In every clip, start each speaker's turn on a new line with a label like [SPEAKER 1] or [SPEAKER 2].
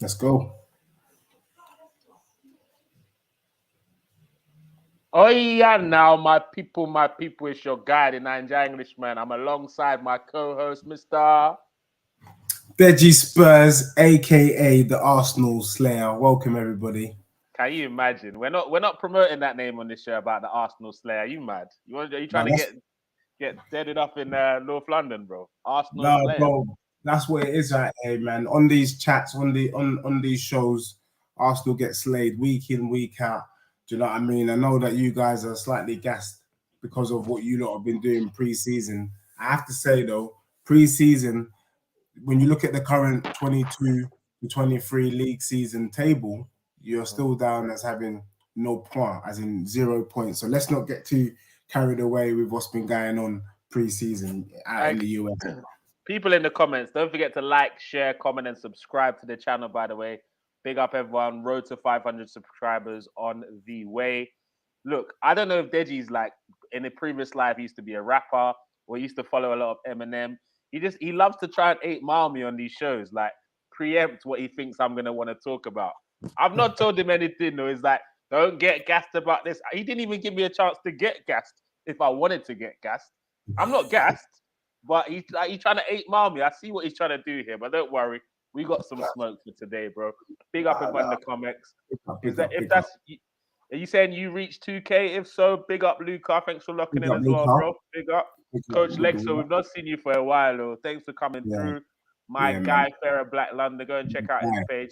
[SPEAKER 1] Let's go.
[SPEAKER 2] Oh yeah, now my people, it's your guy, the Niger Englishman. I'm alongside my co-host, Mr.
[SPEAKER 1] Deji Spurs, aka the Arsenal Slayer. Welcome everybody.
[SPEAKER 2] Can you imagine? We're not promoting that name on this show about the Arsenal Slayer. Are you mad? Are you trying
[SPEAKER 1] No,
[SPEAKER 2] to get deaded up in North London, bro? Arsenal Slayer.
[SPEAKER 1] bro. That's what it is right here, man. On these chats, on these shows, Arsenal get slayed week in, week out. Do you know what I mean? I know that you guys are slightly gassed because of what you lot have been doing pre-season. I have to say though, pre-season, when you look at the current 22 to 23 league season table, you're still down as having no point, as in 0 points. So let's not get too carried away with what's been going on pre-season out in
[SPEAKER 2] And
[SPEAKER 1] the US.
[SPEAKER 2] people in the comments, don't forget to like, share, comment, and subscribe to the channel. By the way, big up everyone. Road to 500 subscribers on the way. Look, I don't know if Deji's like in a previous life he used to be a rapper or he used to follow a lot of Eminem. He loves to try and 8 Mile me on these shows, like preempt what he thinks I'm gonna want to talk about. I've not told him anything though. It's like, don't get gassed about this. He didn't even give me a chance to get gassed if I wanted to get gassed. I'm not gassed, but he's trying to 8 Mile me. I see what he's trying to do here, but don't worry, we got some smoke for today, bro. Big up everyone in the comments. Is that if that's are you saying you reached 2K? If so, big up Luca. Thanks for locking
[SPEAKER 1] Big
[SPEAKER 2] in
[SPEAKER 1] up,
[SPEAKER 2] as well,
[SPEAKER 1] Luca.
[SPEAKER 2] bro. Big up Coach Lexo. We've not seen you for a while, though. Thanks for coming
[SPEAKER 1] Yeah,
[SPEAKER 2] through. My
[SPEAKER 1] yeah, man.
[SPEAKER 2] guy, Farrah Black London. Go and check out his
[SPEAKER 1] Yeah,
[SPEAKER 2] page.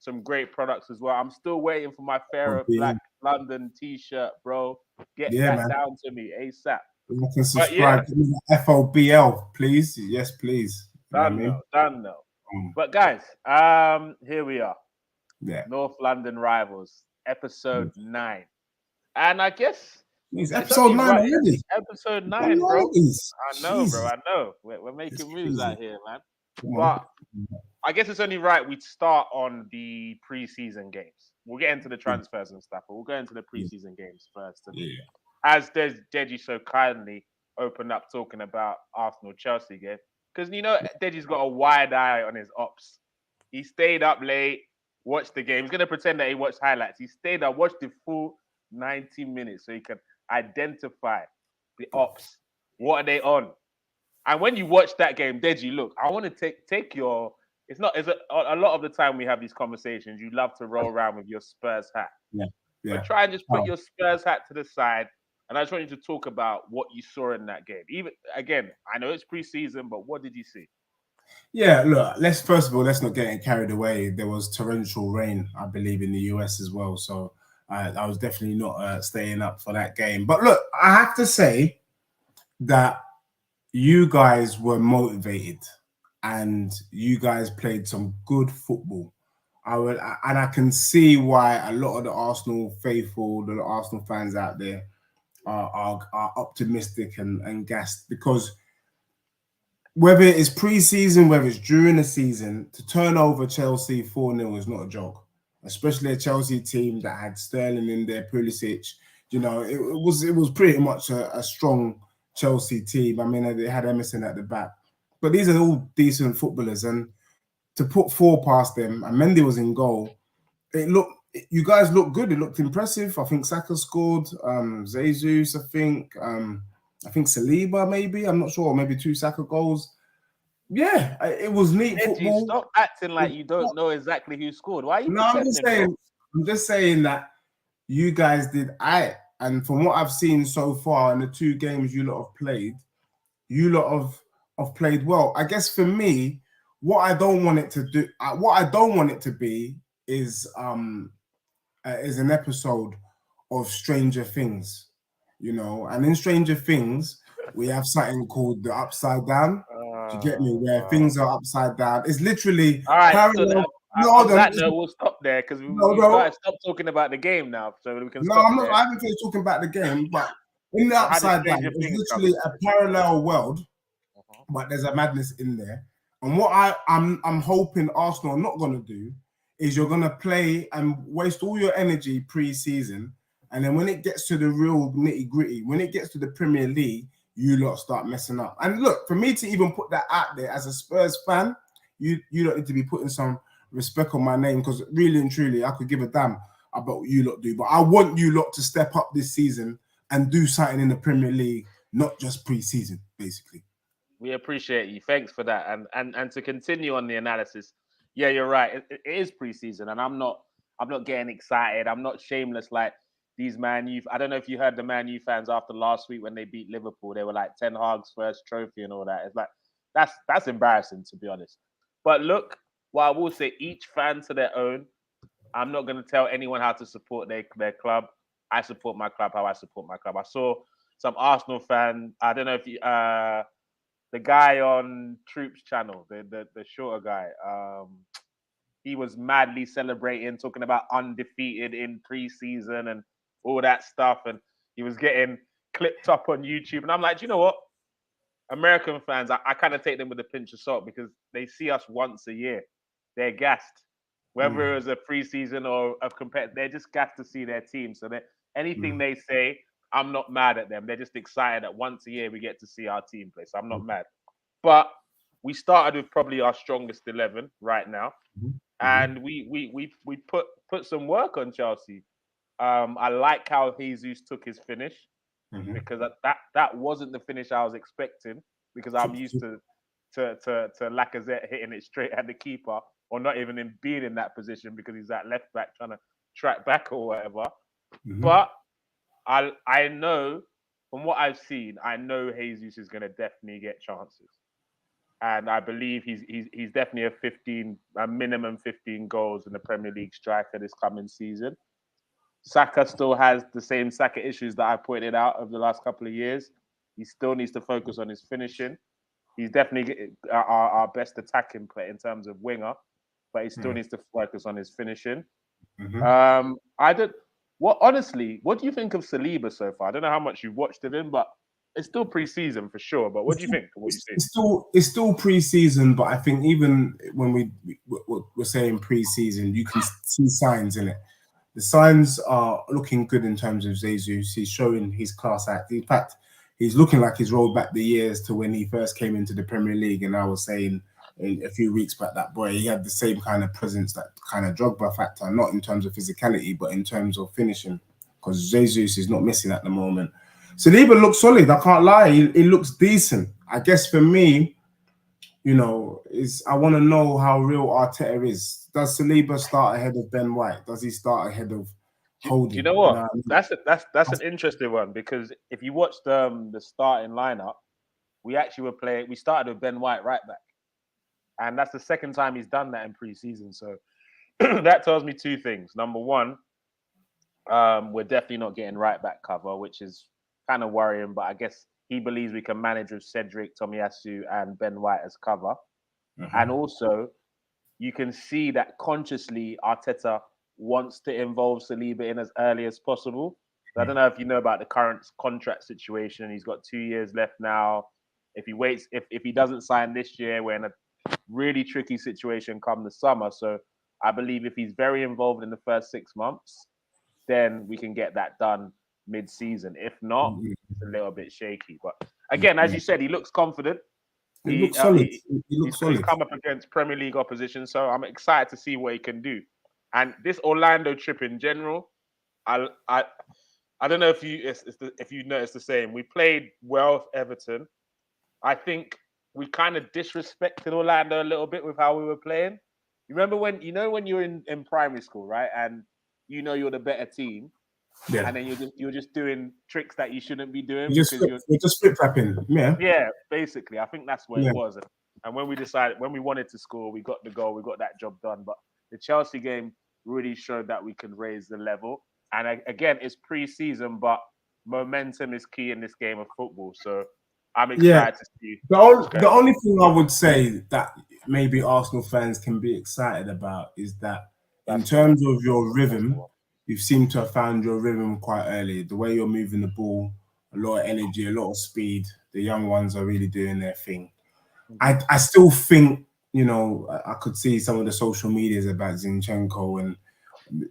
[SPEAKER 2] Some great products as well. I'm still waiting for my Farrah Black London t-shirt, bro. Get
[SPEAKER 1] yeah,
[SPEAKER 2] that
[SPEAKER 1] man.
[SPEAKER 2] down to me ASAP.
[SPEAKER 1] You can
[SPEAKER 2] But yeah,
[SPEAKER 1] subscribe. Give me the FOBL, please. Yes, please. You know what I
[SPEAKER 2] done
[SPEAKER 1] mean?
[SPEAKER 2] though, done though.
[SPEAKER 1] Um,
[SPEAKER 2] But guys, here we are.
[SPEAKER 1] yeah.
[SPEAKER 2] North London Rivals, episode 9. And I guess
[SPEAKER 1] It's
[SPEAKER 2] it's
[SPEAKER 1] episode
[SPEAKER 2] only
[SPEAKER 1] 9
[SPEAKER 2] right.
[SPEAKER 1] already.
[SPEAKER 2] Episode
[SPEAKER 1] I
[SPEAKER 2] 9,
[SPEAKER 1] know
[SPEAKER 2] bro.
[SPEAKER 1] it is.
[SPEAKER 2] I know, bro.
[SPEAKER 1] Jesus.
[SPEAKER 2] I know. We're
[SPEAKER 1] It's
[SPEAKER 2] making moves
[SPEAKER 1] crazy.
[SPEAKER 2] out here, man.
[SPEAKER 1] Come on.
[SPEAKER 2] But I guess it's only right we start on the preseason games. We'll get into the transfers and stuff, but we'll go into the preseason games first. And
[SPEAKER 1] Yeah.
[SPEAKER 2] as Deji so kindly opened up talking about Arsenal Chelsea game, because Deji's got a wide eye on his ops. He stayed up late, watched the game. He's gonna pretend that he watched highlights. He stayed up, watched the full 90 minutes so he can identify the ops. What are they on? And when you watch that game, Deji, look, I want to take your. It's not. It's a lot of the time we have these conversations. You love to roll around with your Spurs hat,
[SPEAKER 1] Yeah.
[SPEAKER 2] but
[SPEAKER 1] Yeah.
[SPEAKER 2] try and just put
[SPEAKER 1] Oh,
[SPEAKER 2] your Spurs hat to the side. And I just want you to talk about what you saw in that game. Even again, I know it's preseason, but what did you see?
[SPEAKER 1] yeah, look, let's not get carried away. There was torrential rain, I believe, in the US as well. So I was definitely not staying up for that game. But look, I have to say that you guys were motivated and you guys played some good football. And I can see why a lot of the Arsenal faithful, the Arsenal fans out there are optimistic and gassed because whether it's pre-season, whether it's during the season, to turn over Chelsea 4-0 is not a joke. Especially a Chelsea team that had Sterling in there, Pulisic. You know, it was pretty much a strong Chelsea team. I mean, they had Emerson at the back, but these are all decent footballers, and to put 4 past them, and Mendy was in goal. You guys looked good. It looked impressive. I think Saka scored. Jesus, I think Saliba maybe. I'm not sure. Maybe 2 Saka goals. Yeah, it was neat
[SPEAKER 2] Deji,
[SPEAKER 1] football.
[SPEAKER 2] stop acting like you don't know exactly who scored. Why are you
[SPEAKER 1] No, I'm just
[SPEAKER 2] pretending, bro?
[SPEAKER 1] saying. I'm just saying that you guys did. And from what I've seen so far in the 2 games you lot have played, you lot have played well. I guess for me, what I don't want it to do, what I don't want it to be, is an episode of Stranger Things, you know. And in Stranger Things, we have something called the Upside Down. Do you get me? Where things are upside down. It's literally
[SPEAKER 2] All right. So
[SPEAKER 1] parallel. No,
[SPEAKER 2] on that note, we'll stop there because
[SPEAKER 1] no,
[SPEAKER 2] we
[SPEAKER 1] no.
[SPEAKER 2] got to stop talking about the game now, so we can
[SPEAKER 1] No,
[SPEAKER 2] stop
[SPEAKER 1] I'm not.
[SPEAKER 2] there.
[SPEAKER 1] I haven't finished talking about the game, but in the
[SPEAKER 2] So how did
[SPEAKER 1] upside down,
[SPEAKER 2] Stranger
[SPEAKER 1] it's
[SPEAKER 2] Things come
[SPEAKER 1] literally
[SPEAKER 2] into
[SPEAKER 1] a
[SPEAKER 2] it?
[SPEAKER 1] parallel world, but there's a madness in there. And what I'm hoping Arsenal are not going to do is you're going to play and waste all your energy pre-season, and then when it gets to the real nitty gritty, when it gets to the Premier League, you lot start messing up. And look, for me to even put that out there as a Spurs fan, you don't need to be putting some respect on my name, because really and truly, I could give a damn about what you lot do. But I want you lot to step up this season and do something in the Premier League, not just pre-season, basically.
[SPEAKER 2] We appreciate you. Thanks for that. And to continue on the analysis, yeah, you're right. It is preseason, and I'm not getting excited. I'm not shameless like these Man U. I don't know if you heard the Man U fans after last week when they beat Liverpool. They were like Ten Hag's first trophy and all that. It's like that's embarrassing, to be honest. But look, what I will say, each fan to their own. I'm not going to tell anyone how to support their club. I support my club how I support my club. I saw some Arsenal fan. I don't know if you, the guy on Troops channel, the shorter guy. He was madly celebrating, talking about undefeated in preseason and all that stuff, and he was getting clipped up on YouTube. And I'm like, you know what? American fans, I kind of take them with a pinch of salt because they see us once a year. They're gassed, whether it was a preseason or a competitor. They're just gassed to see their team. So that anything they say, I'm not mad at them. They're just excited that once a year we get to see our team play. So I'm not mad. But we started with probably our strongest 11 right now, and we put some work on Chelsea. I like how Jesus took his finish. Because that wasn't the finish I was expecting, because I'm used to Lacazette hitting it straight at the keeper, or not even in being in that position because he's at left back trying to track back or whatever. But I know from what I've seen, I know Jesus is going to definitely get chances, and I believe he's definitely a minimum 15 goals in the Premier League striker this coming season. Saka still has the same Saka issues that I pointed out over the last couple of years. He still needs to focus on his finishing. He's definitely our best attacking player in terms of winger, but he still needs to focus on his finishing. Honestly, what do you think of Saliba so far? I don't know how much you've watched of him, but it's still pre-season for sure. But what do you think?
[SPEAKER 1] It's still pre-season, but I think even when we're saying pre-season, you can see signs in it. The signs are looking good in terms of Jesus. He's showing his class act. In fact, he's looking like he's rolled back the years to when he first came into the Premier League. And I was saying a few weeks back that boy, he had the same kind of presence, that kind of Drogba factor, not in terms of physicality, but in terms of finishing. Because Jesus is not missing at the moment. Saliba looks solid. I can't lie. He looks decent. I guess for me, I want to know how real Arteta is. Does Saliba start ahead of Ben White? Does he start ahead of Holding?
[SPEAKER 2] Do you know what? That's an interesting one, because if you watch the starting lineup, we started with Ben White right back, and that's the second time he's done that in pre-season. So that tells me two things. Number one, we're definitely not getting right back cover, which is kind of worrying. But I guess he believes we can manage with Cedric, Tomiyasu, and Ben White as cover. And also, you can see that consciously Arteta wants to involve Saliba in as early as possible. So I don't know if you know about the current contract situation. He's got 2 years left now. If he waits, if he doesn't sign this year, we're in a really tricky situation come the summer. So I believe if he's very involved in the first 6 months, then we can get that done mid-season. If not, it's a little bit shaky. But again, as you said, he looks confident.
[SPEAKER 1] He looks solid.
[SPEAKER 2] He's come up against Premier League opposition, so I'm excited to see what he can do. And this Orlando trip in general, I don't know if you noticed the same. We played well Everton. I think we kind of disrespected Orlando a little bit with how we were playing. You remember when you're in primary school, right? And you're the better team. Yeah. And then you're just doing tricks that you shouldn't be doing.
[SPEAKER 1] You're just flip-flapping. Yeah.
[SPEAKER 2] Yeah, basically. I think that's what it was. And when we wanted to score, we got the goal, we got that job done. But the Chelsea game really showed that we can raise the level. And again, it's pre-season, but momentum is key in this game of football. So I'm excited to see.
[SPEAKER 1] The only thing I would say that maybe Arsenal fans can be excited about is that in terms of your rhythm, you seem to have found your rhythm quite early. The way you're moving the ball, a lot of energy, a lot of speed. The young ones are really doing their thing. I still think, I could see some of the social medias about Zinchenko and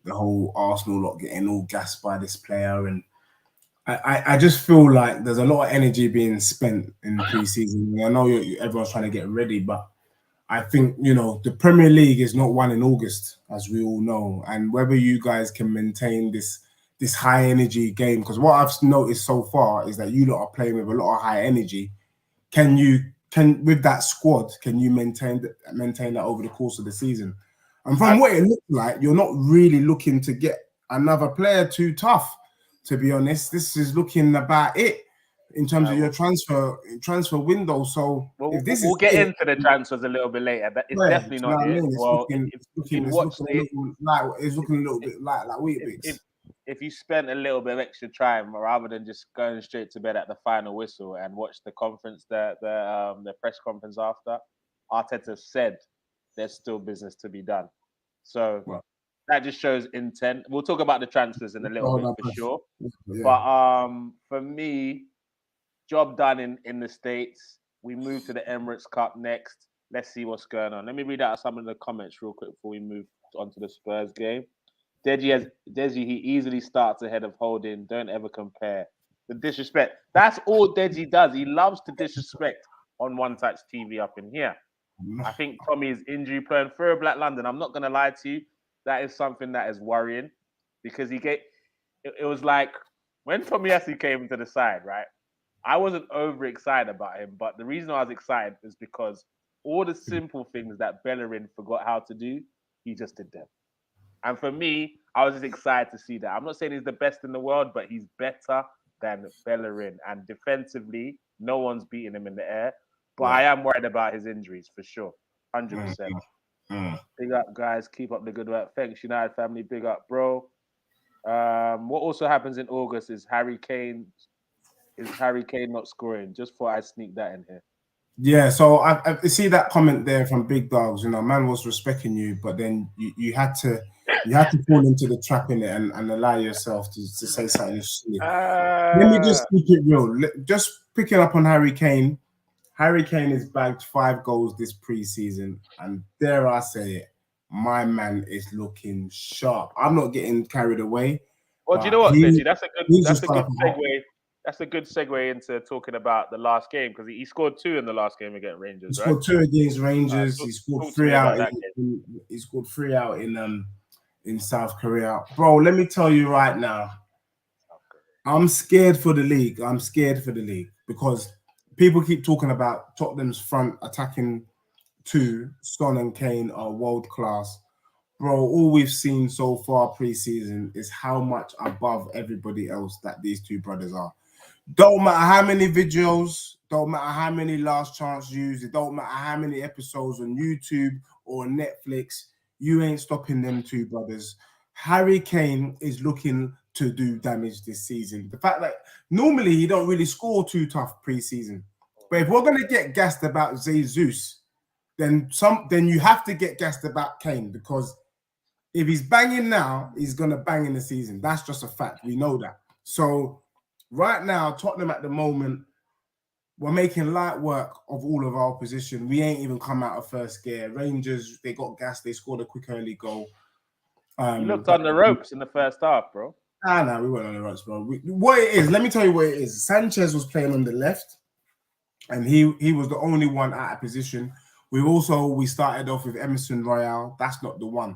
[SPEAKER 1] the whole Arsenal lot getting all gassed by this player. And I just feel like there's a lot of energy being spent in pre-season. I know everyone's trying to get ready, but I think, the Premier League is not won in August, as we all know, and whether you guys can maintain this high energy game, because what I've noticed so far is that you lot are playing with a lot of high energy. Can with that squad, can you maintain that over the course of the season? And from what it looks like, you're not really looking to get another player too tough, to be honest. This is looking about it in terms of your transfer window. So
[SPEAKER 2] we'll get into the transfers a little bit later, but it's definitely not it.
[SPEAKER 1] It's looking a little bit like Weetabix.
[SPEAKER 2] If you spent a little bit of extra time rather than just going straight to bed at the final whistle and watch the conference, the press conference after, Arteta said there's still business to be done. So that just shows intent. We'll talk about the transfers in a little bit for sure. Yeah. But for me, job done in the States. We move to the Emirates Cup next. Let's see what's going on. Let me read out some of the comments real quick before we move on to the Spurs game. Deji, he easily starts ahead of Holding. Don't ever compare. The disrespect. That's all Deji does. He loves to disrespect on One Touch TV up in here. I think Tommy is injury prone for Black London. I'm not going to lie to you. That is something that is worrying because it was like when Tomiyasu came into the side, right? I wasn't overexcited about him, but the reason I was excited is because all the simple things that Bellerin forgot how to do, he just did them. And for me, I was just excited to see that. I'm not saying he's the best in the world, but he's better than Bellerin. And defensively, no one's beating him in the air. But I am worried about his injuries for sure. 100%. Big up, guys. Keep up the good work. Thanks, United family. Big up, bro. What also happens in August is Harry Kane not scoring. Just thought I'd sneak that in here.
[SPEAKER 1] Yeah, so I see that comment there from Big Dogs. Man was respecting you, but then you had to fall into the trap in it and allow yourself to say something silly. Let me just keep it real. Just picking up on Harry Kane. Harry Kane has bagged 5 goals this preseason, and dare I say it, my man is looking sharp. I'm not getting carried away.
[SPEAKER 2] Well, do you know what, Deji? That's a good segue. That's a good segue into talking about the last game because he scored 2 in the last game against Rangers.
[SPEAKER 1] He scored 2 against Rangers. He scored 3 out. He scored 3 out in South Korea. Bro, let me tell you right now, I'm scared for the league. I'm scared for the league because people keep talking about Tottenham's front attacking 2. Son and Kane are world class. Bro, all we've seen so far pre-season is how much above everybody else that these 2 brothers are. Don't matter how many videos, don't matter how many last chance views, it don't matter how many episodes on YouTube or Netflix, you ain't stopping them 2 brothers. Harry Kane is looking to do damage this season. The fact that normally he don't really score too tough pre-season. But if we're going to get gassed about Jesus, then you have to get gassed about Kane because if he's banging now, he's going to bang in the season. That's just a fact. We know that. So right now, Tottenham at the moment, we're making light work of all of our opposition. We ain't even come out of first gear. Rangers, they got gas. They scored a quick early goal.
[SPEAKER 2] You looked on the ropes in the first half, bro.
[SPEAKER 1] No, we weren't on the ropes, bro. What it is, let me tell you what it is. Sanchez was playing on the left, and he was the only one out of position. We started off with Emerson Royale. That's not the one.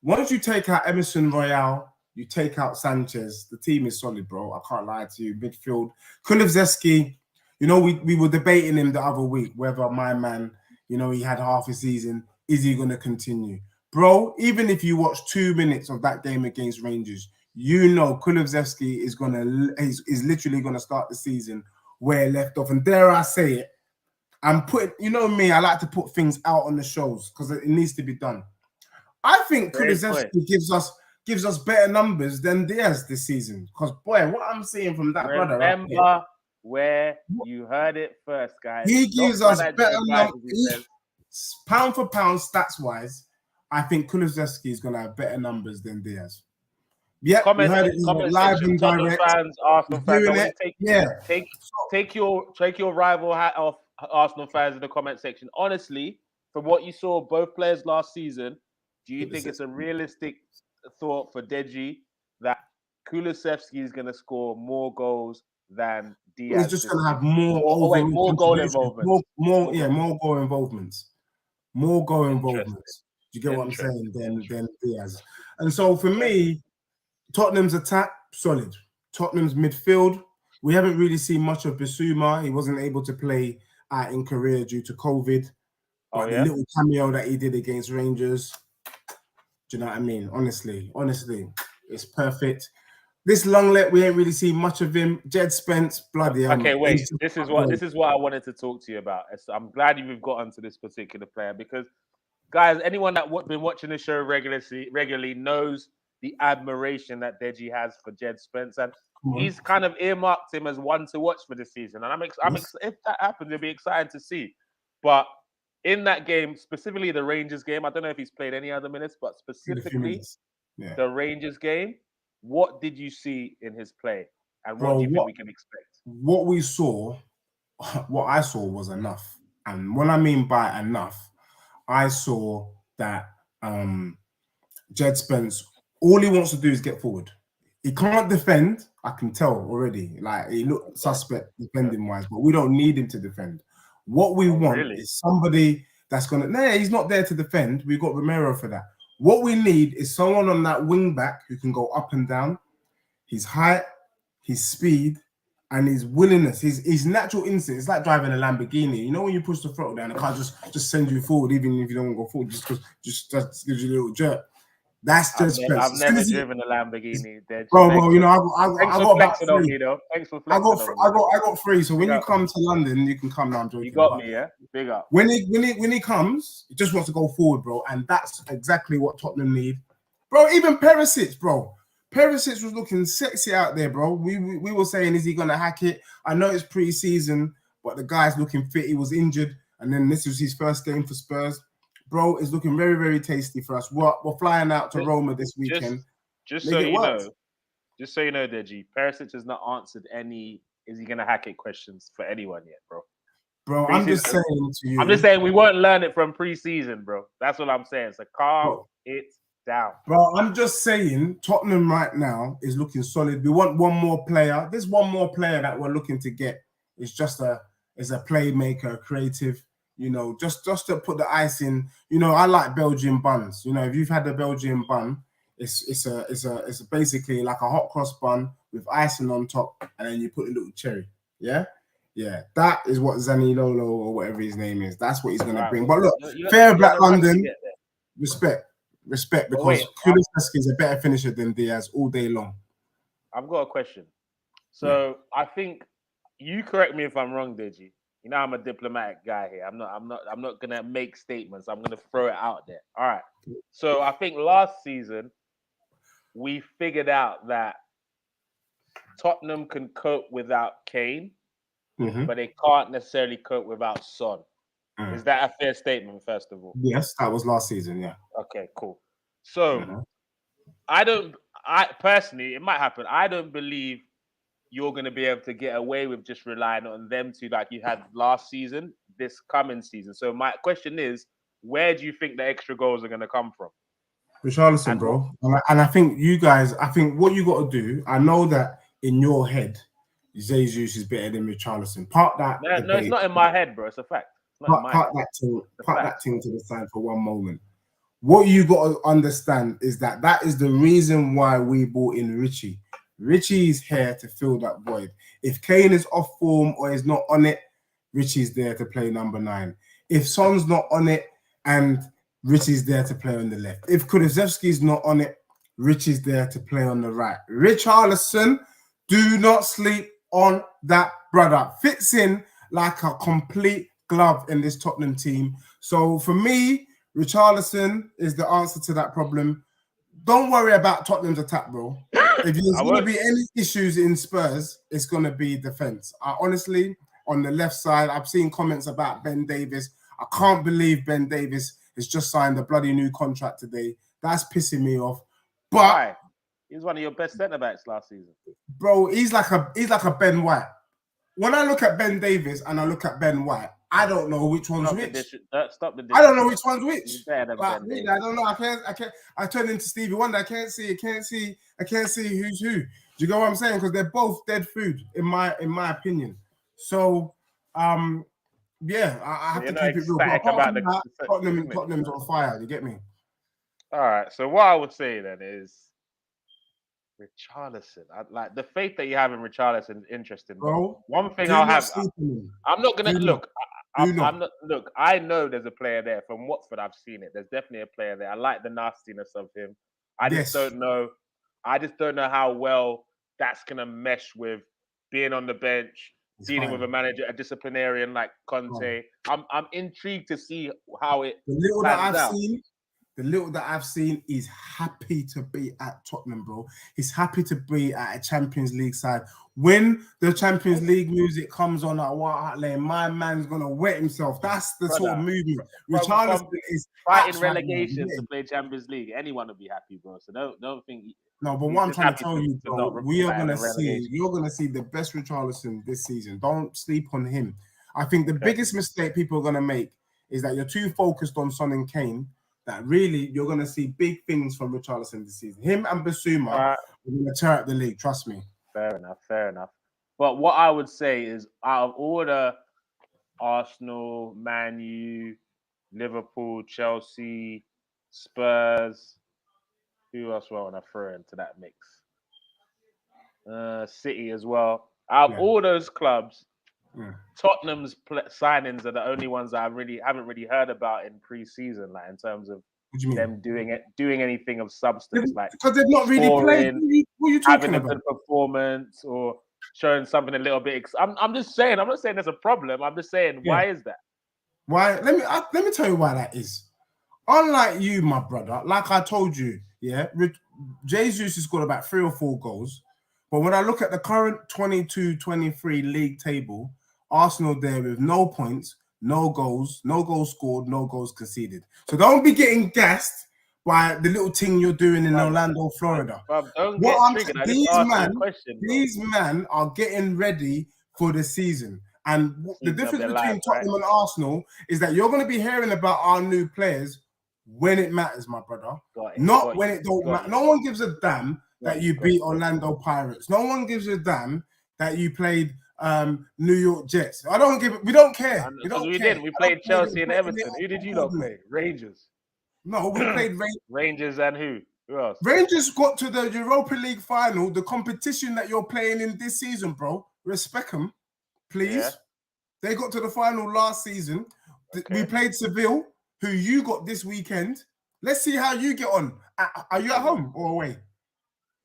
[SPEAKER 1] Once you take out Emerson Royale, you take out Sanchez, the team is solid, bro. I can't lie to you. Midfield. Kulusevski, we were debating him the other week, whether my man, he had half a season. Is he going to continue? Bro, even if you watch 2 minutes of that game against Rangers, Kulusevski is literally going to start the season where he left off. And dare I say it, I'm putting, me, I like to put things out on the shows because it needs to be done. I think Kulusevski gives us better numbers than Diaz this season. Because boy, what I'm seeing from that brother,
[SPEAKER 2] remember where you heard it first, guys.
[SPEAKER 1] He gives us better numbers. Pound for pound, stats wise, I think Kulusevski is going to have better numbers than Diaz. Yeah,
[SPEAKER 2] comment live and direct. Fans, Arsenal fans, take your rival hat off, Arsenal fans, in the comment section. Honestly, from what you saw both players last season, do you think it's a realistic thought for Deji that Kulusevski is going to score more goals than Diaz?
[SPEAKER 1] He's just going to have more goal involvement. More goal involvements. more goal
[SPEAKER 2] Interesting.
[SPEAKER 1] involvements. Do you get what I'm saying? Than Diaz. And so for me, Tottenham's attack, solid. Tottenham's midfield, we haven't really seen much of Bissouma. He wasn't able to play in Korea due to COVID. But the little cameo that he did against Rangers, do you know what I mean? Honestly, it's perfect. This Longlet, we ain't really seen much of him. Jed Spence, bloody hell.
[SPEAKER 2] Okay, wait. This is what I wanted to talk to you about. I'm glad you've got onto this particular player because, guys, anyone that been watching the show regularly knows the admiration that Deji has for Jed Spence, and he's kind of earmarked him as one to watch for this season. And if that happens, it'll be exciting to see. But in that game, specifically the Rangers game, I don't know if he's played any other minutes, but specifically the Rangers game, what did you see in his play, and what do you think we can expect?
[SPEAKER 1] What I saw was enough, and what I mean by enough, I saw that Jed Spence, all he wants to do is get forward. He can't defend. I can tell already. Like, he looked suspect defending wise, but we don't need him to defend. What we want is somebody that's gonna. Nah, he's not there to defend. We've got Romero for that. What we need is someone on that wing back who can go up and down. His height, his speed, and his willingness, his natural instinct. It's like driving a Lamborghini. You know when you push the throttle down, the car just sends you forward, even if you don't go forward, just gives you a little jerk. That's just.
[SPEAKER 2] I've never driven a Lamborghini,
[SPEAKER 1] bro. You know, I got about three.
[SPEAKER 2] Thanks for flexing on me.
[SPEAKER 1] I got three. So when you come to London, you can come now. I'm joking.
[SPEAKER 2] You got me, yeah. Big up.
[SPEAKER 1] When he comes, he just wants to go forward, bro, and that's exactly what Tottenham need, bro. Even Perisic, bro. Perisic was looking sexy out there, bro. We were saying, is he gonna hack it? I know it's pre-season, but the guy's looking fit. He was injured, and then this was his first game for Spurs. Bro, it's looking very, very tasty for us. We're flying out to Roma this weekend.
[SPEAKER 2] Just so you know, Deji, Perisic has not answered any "is he gonna hack it" questions for anyone yet, bro.
[SPEAKER 1] Bro, I'm just saying to you.
[SPEAKER 2] I'm just saying we won't learn it from pre-season, bro. That's what I'm saying. So calm it down.
[SPEAKER 1] Bro, I'm just saying Tottenham right now is looking solid. We want one more player. There's one more player that we're looking to get. It's just a playmaker, creative. You know, just to put the ice in. You know, I like Belgian buns. You know, if you've had the Belgian bun, it's basically like a hot cross bun with icing on top, and then you put a little cherry. Yeah. That is what Zaniolo or whatever his name is. That's what he's gonna bring. But look, fair Black London, respect, because Kulusevski is a better finisher than Diaz all day long.
[SPEAKER 2] I've got a question. So I think you correct me if I'm wrong, Deji. You know, I'm a diplomatic guy here. I'm not gonna make statements. I'm gonna throw it out there. All right. So I think last season we figured out that Tottenham can cope without Kane, but they can't necessarily cope without Son. Is that a fair statement, first of all?
[SPEAKER 1] Yes, that was last season, yeah.
[SPEAKER 2] Okay, cool. So I personally, it might happen. I don't believe you're going to be able to get away with just relying on them two like you had last season, this coming season. So my question is, where do you think the extra goals are going to come from?
[SPEAKER 1] Richarlison, bro. And I think what you got to do, I know that in your head, Jesus is better than Richarlison. Park that.
[SPEAKER 2] No, it's not in my head, bro. It's a fact.
[SPEAKER 1] Park that thing to the side for one moment. What you got to understand is that is the reason why we brought in Richie. Richie is here to fill that void. If Kane is off form or is not on it, Richie's there to play number 9. If Son's not on it and Richie's there to play on the left. If Kulusevski's not on it, Richie's there to play on the right. Richarlison, do not sleep on that brother. Fits in like a complete glove in this Tottenham team. So for me, Richarlison is the answer to that problem. Don't worry about Tottenham's attack, bro. If there's going to be any issues in Spurs, it's going to be defense. Honestly, on the left side, I've seen comments about Ben Davies. I can't believe Ben Davies has just signed a bloody new contract today. That's pissing me off. But
[SPEAKER 2] why? He was one of your best centre backs last season,
[SPEAKER 1] bro. He's like a Ben White. When I look at Ben Davies and I look at Ben White, I don't know which one's which.
[SPEAKER 2] Stop the
[SPEAKER 1] I don't know which one's which.
[SPEAKER 2] Like,
[SPEAKER 1] really, I don't know. I can't. I turn into Stevie Wonder. I can't see who's who. Do you get what I'm saying? Because they're both dead food in my opinion. So, Yeah, I have
[SPEAKER 2] You're
[SPEAKER 1] to
[SPEAKER 2] not
[SPEAKER 1] keep it real. But
[SPEAKER 2] ecstatic
[SPEAKER 1] apart
[SPEAKER 2] about
[SPEAKER 1] from that,
[SPEAKER 2] the
[SPEAKER 1] Tottenham's on fire. You get me?
[SPEAKER 2] All right. So what I would say then is Richarlison. Like the faith that you have in Richarlison is interesting. But
[SPEAKER 1] Bro,
[SPEAKER 2] one thing
[SPEAKER 1] do
[SPEAKER 2] I'll
[SPEAKER 1] not
[SPEAKER 2] have,
[SPEAKER 1] sleep on him.
[SPEAKER 2] I'm not gonna
[SPEAKER 1] Do not.
[SPEAKER 2] look.
[SPEAKER 1] Do not.
[SPEAKER 2] I'm not look. I know there's a player there from Watford. I've seen it. There's definitely a player there. I like the nastiness of him. I just
[SPEAKER 1] Yes,
[SPEAKER 2] don't know. I just don't know how well that's gonna mesh with being on the bench,
[SPEAKER 1] it's
[SPEAKER 2] dealing with a
[SPEAKER 1] fine.
[SPEAKER 2] manager, a disciplinarian like
[SPEAKER 1] Bro.
[SPEAKER 2] Conte. I'm intrigued to see how it
[SPEAKER 1] The little that
[SPEAKER 2] pans
[SPEAKER 1] I've
[SPEAKER 2] out.
[SPEAKER 1] seen, the little that I've seen is happy to be at Tottenham, bro. He's happy to be at a Champions League side. When the Champions League music comes on at White Hart Lane, my man's gonna wet himself. That's the sort of
[SPEAKER 2] Brother,
[SPEAKER 1] movement.
[SPEAKER 2] from
[SPEAKER 1] Richarlison is
[SPEAKER 2] fighting
[SPEAKER 1] apps right now. You
[SPEAKER 2] relegation
[SPEAKER 1] get
[SPEAKER 2] to
[SPEAKER 1] him?
[SPEAKER 2] play Champions League, anyone would be happy, bro. So don't think
[SPEAKER 1] No, but what
[SPEAKER 2] he's
[SPEAKER 1] I'm
[SPEAKER 2] just
[SPEAKER 1] trying to
[SPEAKER 2] happy
[SPEAKER 1] tell you,
[SPEAKER 2] to not
[SPEAKER 1] bro, we are
[SPEAKER 2] fight in
[SPEAKER 1] gonna
[SPEAKER 2] a
[SPEAKER 1] see.
[SPEAKER 2] relegation.
[SPEAKER 1] You're gonna see the best Richarlison this season. Don't sleep on him. I think the
[SPEAKER 2] Okay.
[SPEAKER 1] biggest mistake people are gonna make is that you're too focused on Son and Kane. That really you're gonna see big things from Richarlison this season. Him and Basuma
[SPEAKER 2] All
[SPEAKER 1] are
[SPEAKER 2] right,
[SPEAKER 1] gonna tear up the league. Trust me.
[SPEAKER 2] fair enough, fair enough. But what I would say is, out of all the Arsenal, Man U, Liverpool, Chelsea, Spurs, who else do I want to throw into that mix? City as well. Out of
[SPEAKER 1] Yeah.
[SPEAKER 2] all those clubs,
[SPEAKER 1] Yeah.
[SPEAKER 2] Tottenham's signings are the only ones that I really haven't really heard about in pre-season, like in terms of
[SPEAKER 1] What do you mean?
[SPEAKER 2] them doing anything of substance, like
[SPEAKER 1] Because they've not really played.
[SPEAKER 2] scoring,
[SPEAKER 1] What are you
[SPEAKER 2] having
[SPEAKER 1] talking
[SPEAKER 2] a
[SPEAKER 1] about?
[SPEAKER 2] good performance, or showing something a little bit. I'm just saying. I'm not saying there's a problem. I'm just saying,
[SPEAKER 1] Yeah.
[SPEAKER 2] why is that?
[SPEAKER 1] Why? Let me tell you why that is. Unlike you, my brother, like I told you, yeah, Jesus has scored about 3 or 4 goals. But when I look at the current 22-23 league table, Arsenal there with no points, no goals scored, no goals conceded. So don't be getting gassed by the little thing you're doing in
[SPEAKER 2] Bruv,
[SPEAKER 1] Orlando, Florida.
[SPEAKER 2] don't
[SPEAKER 1] What
[SPEAKER 2] get
[SPEAKER 1] I'm
[SPEAKER 2] triggered. I just
[SPEAKER 1] these
[SPEAKER 2] asked you a
[SPEAKER 1] man,
[SPEAKER 2] question, bro.
[SPEAKER 1] these men are getting ready for the season. And the
[SPEAKER 2] Season of
[SPEAKER 1] difference
[SPEAKER 2] their
[SPEAKER 1] between
[SPEAKER 2] lives, right?
[SPEAKER 1] Tottenham and Arsenal is that you're going to be hearing about our new players when it matters, my brother.
[SPEAKER 2] Got it.
[SPEAKER 1] Not
[SPEAKER 2] Got
[SPEAKER 1] when
[SPEAKER 2] you.
[SPEAKER 1] it don't
[SPEAKER 2] Got
[SPEAKER 1] matter.
[SPEAKER 2] you.
[SPEAKER 1] No one gives a damn
[SPEAKER 2] Got
[SPEAKER 1] that
[SPEAKER 2] you.
[SPEAKER 1] you beat Orlando Pirates. No one gives a damn that you played New York Jets. We don't care. We
[SPEAKER 2] Because
[SPEAKER 1] don't
[SPEAKER 2] we
[SPEAKER 1] care.
[SPEAKER 2] didn't. We
[SPEAKER 1] I don't
[SPEAKER 2] played
[SPEAKER 1] care if you're
[SPEAKER 2] Chelsea and
[SPEAKER 1] putting it
[SPEAKER 2] Everton. Who did
[SPEAKER 1] on
[SPEAKER 2] you not
[SPEAKER 1] coordinate.
[SPEAKER 2] play? Rangers.
[SPEAKER 1] No, we played
[SPEAKER 2] Rangers and who? Who else?
[SPEAKER 1] Rangers got to the Europa League final, the competition that you're playing in this season, bro. Respect them, please.
[SPEAKER 2] Yeah.
[SPEAKER 1] They got to the final last season.
[SPEAKER 2] Okay.
[SPEAKER 1] We played Seville, who you got this weekend. Let's see how you get on. Are you at home or away?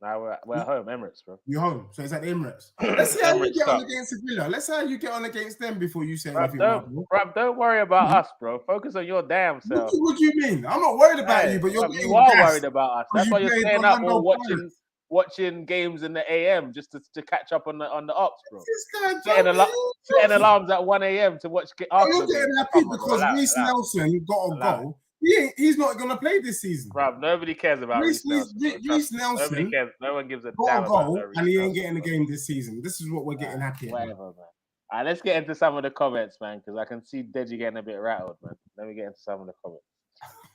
[SPEAKER 2] Now we're at home, Emirates, bro.
[SPEAKER 1] You're home, so it's at the Emirates. Let's see how you
[SPEAKER 2] Emirates
[SPEAKER 1] get
[SPEAKER 2] Cup.
[SPEAKER 1] on against Sevilla. Let's see how you get on against them before you say
[SPEAKER 2] Bruv,
[SPEAKER 1] anything, my bro.
[SPEAKER 2] don't worry about us, bro. Focus on your damn self.
[SPEAKER 1] What do you mean? I'm not worried about
[SPEAKER 2] Hey,
[SPEAKER 1] you, but you're
[SPEAKER 2] bruv, you
[SPEAKER 1] getting
[SPEAKER 2] are
[SPEAKER 1] gassed
[SPEAKER 2] worried about us.
[SPEAKER 1] because
[SPEAKER 2] That's
[SPEAKER 1] you
[SPEAKER 2] why you're
[SPEAKER 1] played
[SPEAKER 2] staying up
[SPEAKER 1] Orlando
[SPEAKER 2] or
[SPEAKER 1] Pirates.
[SPEAKER 2] watching games in the AM just to catch up on the ops, bro.
[SPEAKER 1] This guy,
[SPEAKER 2] Setting alarms at 1 a.m. to watch Arsenal
[SPEAKER 1] you're getting
[SPEAKER 2] games.
[SPEAKER 1] happy
[SPEAKER 2] Come on, bro.
[SPEAKER 1] because Reece Nelson got a
[SPEAKER 2] Allow it.
[SPEAKER 1] goal. He's not going to play this season.
[SPEAKER 2] Bruv, nobody cares about Reece Nelson.
[SPEAKER 1] Reece Nelson
[SPEAKER 2] Nobody cares. No one gives a
[SPEAKER 1] got
[SPEAKER 2] damn
[SPEAKER 1] a
[SPEAKER 2] about
[SPEAKER 1] goal
[SPEAKER 2] no Reece
[SPEAKER 1] and he ain't
[SPEAKER 2] Nelson,
[SPEAKER 1] getting the
[SPEAKER 2] bro.
[SPEAKER 1] game this season. This is what we're getting happy about.
[SPEAKER 2] Whatever, man. All right, let's get into some of the comments, man, because I can see Deji getting a bit rattled, man. Let me get into some of the comments.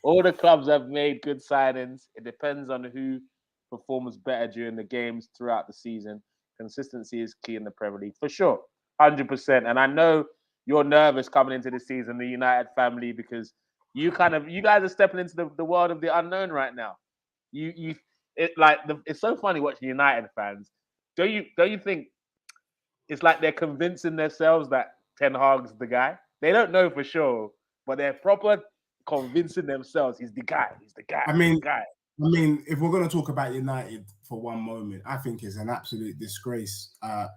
[SPEAKER 2] All the clubs have made good signings. It depends on who performs better during the games throughout the season. Consistency is key in the Premier League, for sure, 100%. And I know you're nervous coming into the season, the United family, because you guys are stepping into the world of the unknown right now. It's so funny watching United fans. Don't you think it's like they're convincing themselves that Ten Hag's the guy? They don't know for sure, but they're proper convincing themselves he's the guy. He's the guy.
[SPEAKER 1] I mean,
[SPEAKER 2] he's the guy.
[SPEAKER 1] if we're going to talk about United for one moment, I think it's an absolute disgrace.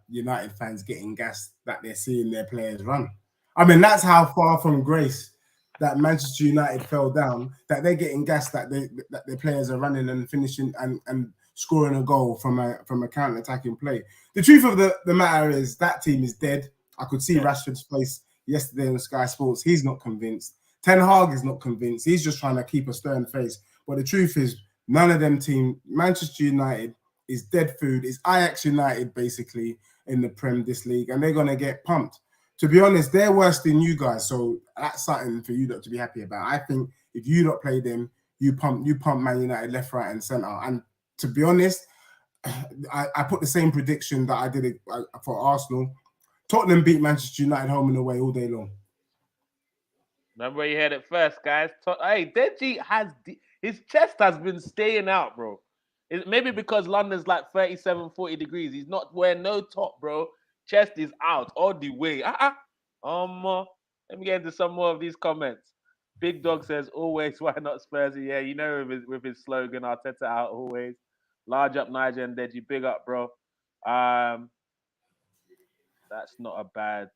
[SPEAKER 1] United fans getting gassed that they're seeing their players run. I mean, that's how far from grace that Manchester United fell down, that they're getting gassed that their players are running and finishing and scoring a goal from a counter-attacking play. The truth of the matter is that team is dead. I could see Rashford's face yesterday on Sky Sports. He's not convinced. Ten Hag is not convinced. He's just trying to keep a stern face. But the truth is, none of them team, Manchester United is dead food. It's Ajax United basically in the Prem this league, and they're gonna get pumped. To be honest, they're worse than you guys. So that's something for you to be happy about. I think if you don't play them, you pump Man United left, right, and centre. And to be honest, I put the same prediction that I did for Arsenal. Tottenham beat Manchester United home and away all day long.
[SPEAKER 2] Remember you heard it first, guys. Hey, Deji his chest has been staying out, bro. Maybe because London's like 37, 40 degrees. He's not wearing no top, bro. Chest is out all the way. Let me get into some more of these comments. Big Dog says, always, why not Spurs? Yeah, you know, with his slogan, Arteta out always. Large up Niger and Deji. Big up, bro. That's not that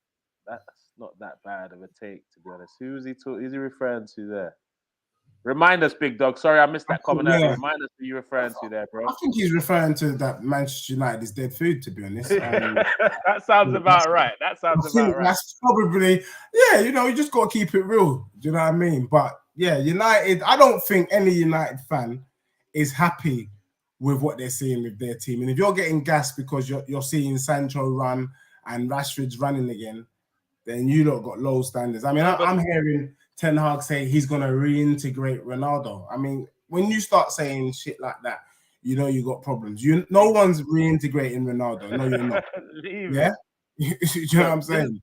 [SPEAKER 2] bad of a take, to be honest. Who's he referring to there? Remind us, Big Dog. Sorry, I missed that comment earlier. Remind us who you're referring to there, bro.
[SPEAKER 1] I think he's referring to that Manchester United is dead food, to be honest.
[SPEAKER 2] That sounds about right. That sounds about right.
[SPEAKER 1] That's probably, yeah, you know, you just got to keep it real. Do you know what I mean? But yeah, United, I don't think any United fan is happy with what they're seeing with their team. And if you're getting gassed because you're seeing Sancho run and Rashford's running again, then you lot got low standards. I mean, I'm hearing Ten Hag say he's going to reintegrate Ronaldo. I mean, when you start saying shit like that, you know you got problems. No one's reintegrating Ronaldo. No, you're not. Yeah? You know what I'm saying?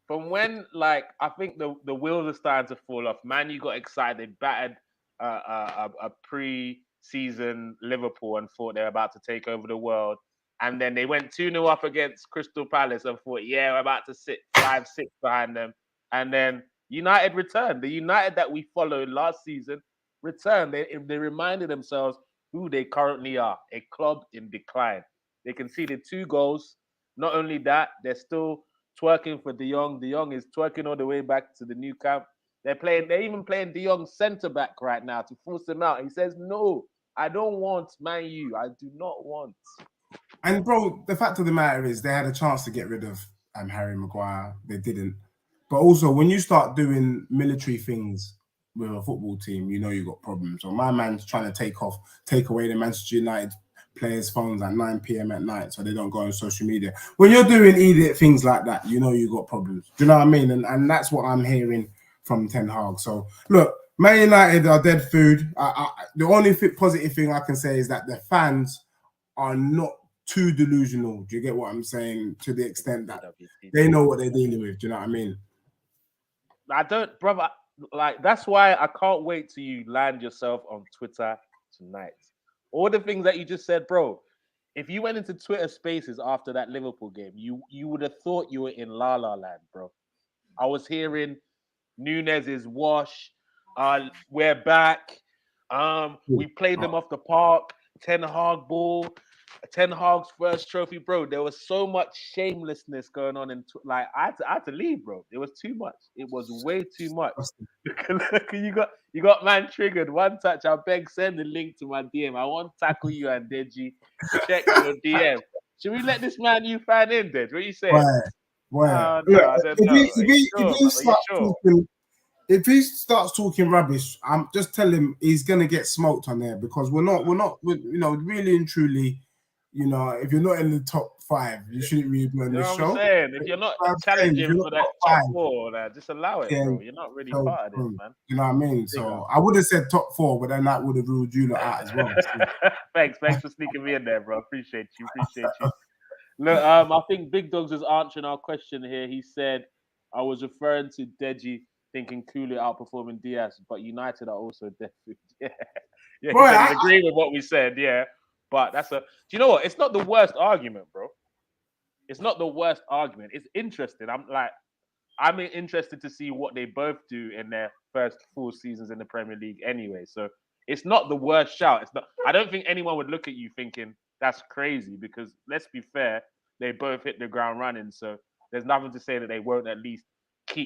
[SPEAKER 2] From when, like, I think the wheels are starting to fall off. Man, you got excited. They battered a pre-season Liverpool and thought they were about to take over the world. And then they went 2-0 up against Crystal Palace and thought, yeah, we're about to sit 5-6 behind them. And then United returned. The United that we followed last season returned. They reminded themselves who they currently are, a club in decline. They conceded 2 goals. Not only that, they're still twerking for De Jong. De Jong is twerking all the way back to the new camp. They're even playing De Jong centre-back right now to force him out. He says, no, I don't want Man U. I do not want.
[SPEAKER 1] And bro, the fact of the matter is they had a chance to get rid of Harry Maguire. They didn't. But also, when you start doing military things with a football team, you know you got problems. So my man's trying to take away the Manchester United players' phones at 9 p.m. at night so they don't go on social media. When you're doing idiot things like that, you know you got problems. Do you know what I mean? And that's what I'm hearing from Ten Hag. So look, Man United are dead food. The only positive thing I can say is that the fans are not too delusional. Do you get what I'm saying? To the extent that they know what they're dealing with. Do you know what I mean?
[SPEAKER 2] I don't, brother. Like, that's why I can't wait till you land yourself on Twitter tonight. All the things that you just said, bro. If you went into Twitter Spaces after that Liverpool game, you would have thought you were in La La Land, bro. I was hearing Nunez's wash. We're back. We played them off the park. Ten Hag ball. Ten Hag's first trophy, bro. There was so much shamelessness going on I had to leave, bro. It was too much. It was way too much. you got man triggered. One touch. I beg, send the link to my DM. I want to tackle you and Deji. Check your DM. Should we let this man you fan in, Dej? What are you saying?
[SPEAKER 1] Well,
[SPEAKER 2] no, I don't know.
[SPEAKER 1] If he starts talking rubbish, I'm just tell him he's gonna get smoked on there because we're not, you know, really and truly. You know, if you're not in the top 5, you shouldn't really be on the show.
[SPEAKER 2] I'm saying? If you're not challenging for that top 4, just allow it, bro. You're not really part of this, man.
[SPEAKER 1] You know what I mean? So I would have said top 4, but then that would have ruled you out as well.
[SPEAKER 2] Thanks for sneaking me in there, bro. Appreciate you. Look, I think Big Dogs is answering our question here. He said, I was referring to Deji thinking Kulu outperforming Diaz, but United are also dead food. Yeah,
[SPEAKER 1] bro,
[SPEAKER 2] I agree with what we said, yeah. But do you know what? It's not the worst argument, bro. It's not the worst argument. It's interesting. I'm interested to see what they both do in their first 4 seasons in the Premier League anyway. So it's not the worst shout. It's not. I don't think anyone would look at you thinking that's crazy because let's be fair, they both hit the ground running. So there's nothing to say that they won't at least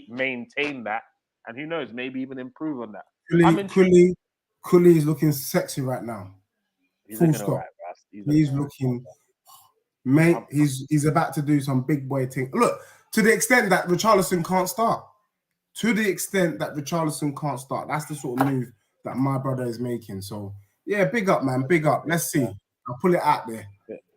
[SPEAKER 2] maintain that. And who knows, maybe even improve on that.
[SPEAKER 1] Kuli is looking sexy right now. Full stop.
[SPEAKER 2] Right,
[SPEAKER 1] he's looking, mate. He's about to do some big boy thing. Look, to the extent that Richarlison can't start. That's the sort of move that my brother is making. So yeah, big up, man. Big up. Let's see. I'll pull it out there.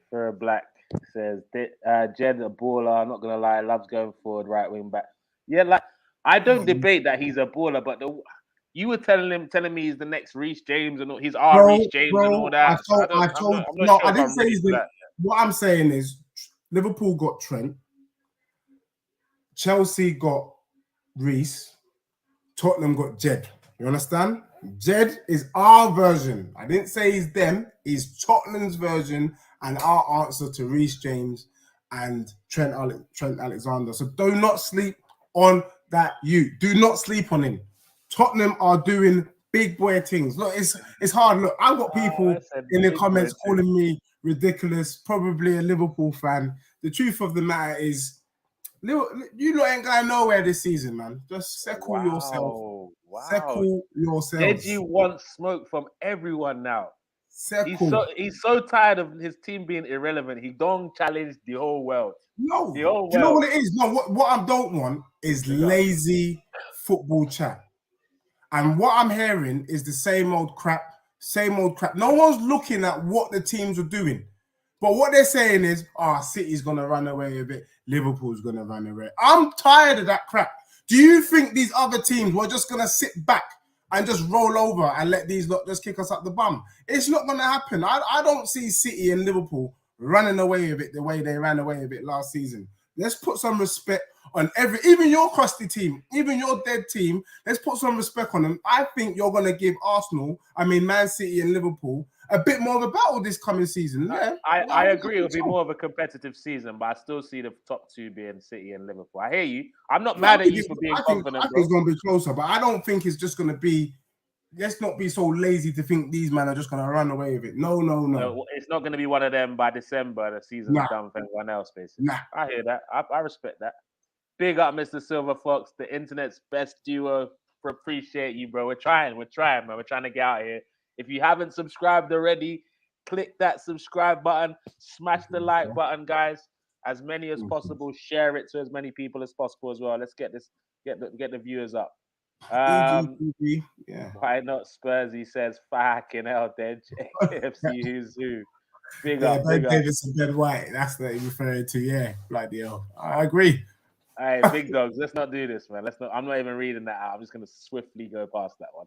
[SPEAKER 2] For a Black says Jed a baller. I'm not gonna lie, loves going forward, right wing back. Yeah, like I don't debate that he's a baller, but you were telling me he's the next Reece James and he's Reece James and all that.
[SPEAKER 1] I didn't say he's the. What I'm saying is, Liverpool got Trent, Chelsea got Reece, Tottenham got Jed. You understand? Jed is our version. I didn't say he's them. He's Tottenham's version and our answer to Reece James and Trent Alexander. So do not sleep on that youth. Do not sleep on him. Tottenham are doing big boy things. Look, it's hard. Look, I've got people in the comments calling me ridiculous, probably a Liverpool fan. The truth of the matter is, you lot ain't going nowhere this season, man. Just settle yourself. Settle yourself.
[SPEAKER 2] Deji wants smoke from everyone now.
[SPEAKER 1] Settle.
[SPEAKER 2] He's so tired of his team being irrelevant. He don't challenge the whole world.
[SPEAKER 1] No,
[SPEAKER 2] the whole world.
[SPEAKER 1] Do you know what it is? No, what I don't want is lazy football chat. And what I'm hearing is the same old crap, same old crap. No one's looking at what the teams are doing. But what they're saying is, City's going to run away with it. Liverpool's going to run away. I'm tired of that crap. Do you think these other teams were just going to sit back and just roll over and let these lot just kick us up the bum? It's not going to happen. I don't see City and Liverpool running away with it the way they ran away with it last season. Let's put some respect on even your crusty team, even your dead team. Let's put some respect on them. I think you're going to give Man City and Liverpool a bit more of a battle this coming season. Yeah,
[SPEAKER 2] I agree. It'll be more of a competitive season, but I still see the top two being City and Liverpool. I hear you. I'm not mad at you for being confident.
[SPEAKER 1] I think it's going to be closer, but I don't think it's just going to be. Let's not be so lazy to think these men are just going to run away with it. No.
[SPEAKER 2] It's not going to be one of them by December. The season's done for everyone else, basically. I hear that. I respect that. Big up, Mr. Silver Fox, the internet's best duo. Appreciate you, bro. We're trying, man. We're trying to get out here. If you haven't subscribed already, click that subscribe button. Smash the like button, guys. As many as possible. Share it to as many people as possible as well. Let's get the viewers up.
[SPEAKER 1] EGTV, yeah.
[SPEAKER 2] Why not Spurs? He says, fucking hell, Deji. FC who's who. Big up.
[SPEAKER 1] Davis and Ben White. That's what he's referring to. Yeah, bloody hell. I agree.
[SPEAKER 2] All right, big dogs. Let's not do this, man. I'm not even reading that out. I'm just gonna swiftly go past that one.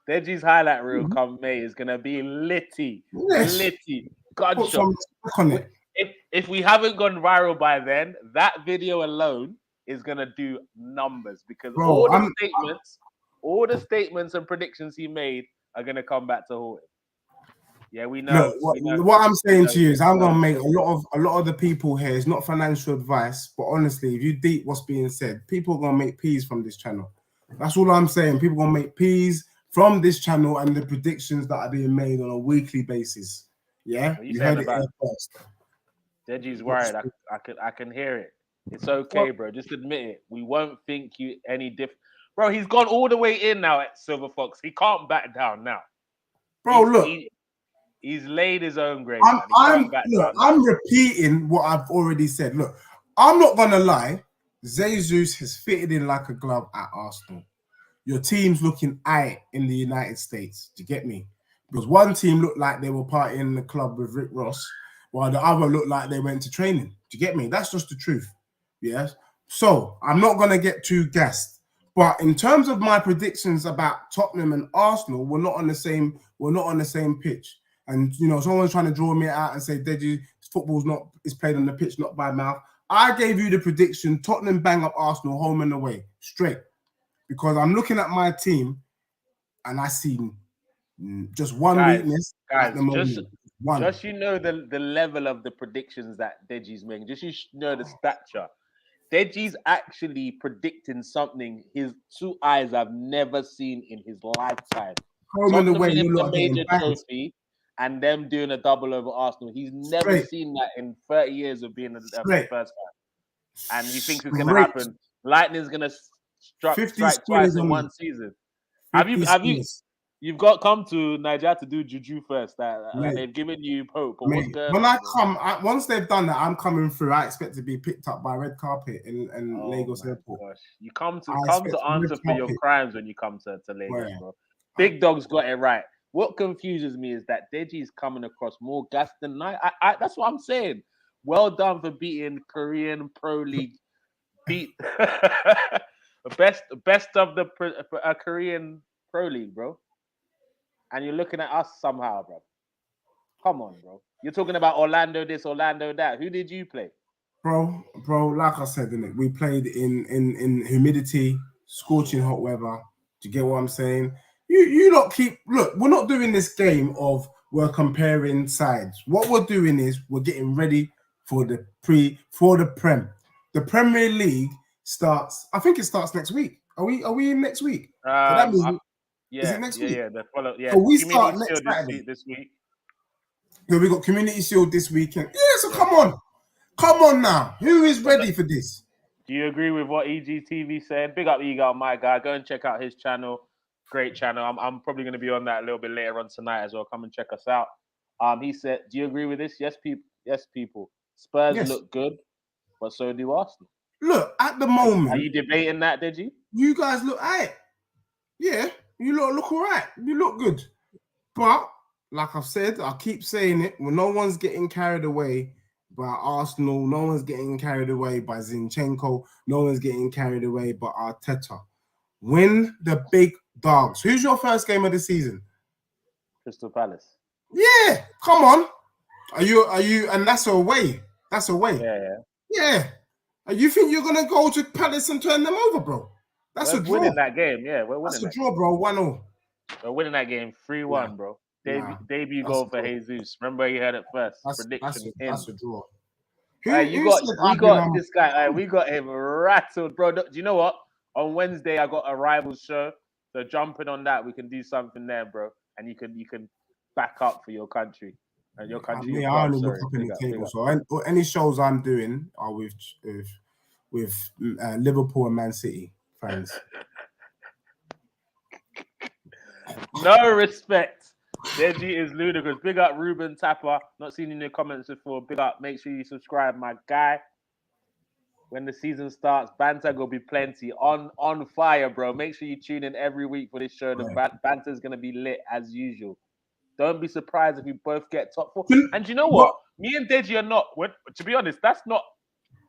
[SPEAKER 2] Deji's highlight reel come May is gonna be litty.
[SPEAKER 1] Yes.
[SPEAKER 2] Litty. Gunshot. If we haven't gone viral by then, that video alone is gonna do numbers because all the statements and predictions he made are gonna come back to haunt him. Yeah, we know.
[SPEAKER 1] Look, what I'm saying to you is I'm gonna make a lot of the people here. It's not financial advice, but honestly, if you deep what's being said, people are gonna make peas from this channel. That's all I'm saying. People are gonna make peas from this channel and the predictions that are being made on a weekly basis. Yeah,
[SPEAKER 2] you heard it here first. Deji's worried. I can hear it. It's okay, bro. Just admit it. We won't think you any different. Bro, he's gone all the way in now at Silver Fox. He can't back down now.
[SPEAKER 1] Bro,
[SPEAKER 2] he's laid his own grave.
[SPEAKER 1] I'm repeating what I've already said. Look, I'm not going to lie. Jesus has fitted in like a glove at Arsenal. Your team's looking aight in the United States. Do you get me? Because one team looked like they were partying in the club with Rick Ross, while the other looked like they went to training. Do you get me? That's just the truth. Yes. So I'm not going to get too gassed. But in terms of my predictions about Tottenham and Arsenal, we're not on the same pitch. And someone's trying to draw me out and say, Deji, football's is played on the pitch, not by mouth. I gave you the prediction: Tottenham bang up Arsenal home and away, straight. Because I'm looking at my team and I see just one weakness at the moment.
[SPEAKER 2] Just the level of the predictions that Deji's making. Just the stature. Deji's actually predicting something his two eyes have never seen in his lifetime.
[SPEAKER 1] Home and away,
[SPEAKER 2] the major trophy and them doing a double over Arsenal. He's never seen that in 30 years of being a first fan. And he thinks it's going to happen. Lightning's going to strike twice in one season. You've got come to Nigeria to do juju first. They've given you hope. But what's going
[SPEAKER 1] on? Once they've done that, I'm coming through. I expect to be picked up by red carpet in Lagos Airport.
[SPEAKER 2] Gosh. You come to answer for your crimes when you come to Lagos, bro. Big Dog's got it right. What confuses me is that Deji's coming across more gas than I. That's what I'm saying. Well done for beating Korean Pro League. Beat best of the Korean Pro League, bro. And you're looking at us somehow, bro. Come on, bro. You're talking about Orlando this, Orlando that. Who did you play?
[SPEAKER 1] Bro, like I said, we played in humidity, scorching hot weather. Do you get what I'm saying? You lot look, we're not doing this game of we're comparing sides. What we're doing is we're getting ready for the Prem. The Premier League starts, I think it starts next week. Are we in next week? So that means, is it next week?
[SPEAKER 2] Yeah.
[SPEAKER 1] So we start
[SPEAKER 2] Community
[SPEAKER 1] next
[SPEAKER 2] Shield
[SPEAKER 1] Saturday.
[SPEAKER 2] this week.
[SPEAKER 1] So we got Community Shield this weekend. Yeah, so come on now. Who is ready for this?
[SPEAKER 2] Do you agree with what EGTV said? Big up Egal, my guy. Go and check out his channel. Great channel. I'm probably going to be on that a little bit later on tonight as well. Come and check us out. He said, "Do you agree with this? Yes, people. Yes, people. Spurs look good, but so do Arsenal."
[SPEAKER 1] Look, at the moment,
[SPEAKER 2] are you debating that, Deji?
[SPEAKER 1] You guys look alright. Yeah, you look alright. You look good, but like I've said, I keep saying it. When no one's getting carried away by Arsenal, no one's getting carried away by Zinchenko, no one's getting carried away by Arteta. Win the big dogs. Who's your first game of the season?
[SPEAKER 2] Crystal Palace.
[SPEAKER 1] Yeah, come on. Are you? And that's away. That's away. Yeah. You think you're gonna go to Palace and turn them over, bro? We're
[SPEAKER 2] winning that game. Yeah, we're winning.
[SPEAKER 1] That's a draw, bro. 1-0.
[SPEAKER 2] We're winning that game 3-1, bro. Debut goal for Jesus. Remember, you heard it first. Prediction.
[SPEAKER 1] That's a draw.
[SPEAKER 2] We got this guy. We got him rattled, bro. Do you know what? On Wednesday, I got a rivals show. So jumping on that, we can do something there, bro. And you can back up for your country and your country.
[SPEAKER 1] I only look up in the table. So any shows I'm doing are with Liverpool and Man City fans.
[SPEAKER 2] No respect. Deji is ludicrous. Big up Ruben Tapper. Not seen in your comments before. Big up. Make sure you subscribe, my guy. When the season starts, banter will be plenty. On fire, bro. Make sure you tune in every week for this show. The banter is going to be lit as usual. Don't be surprised if we both get top 4. And you know what? Me and Deji are not. To be honest, that's not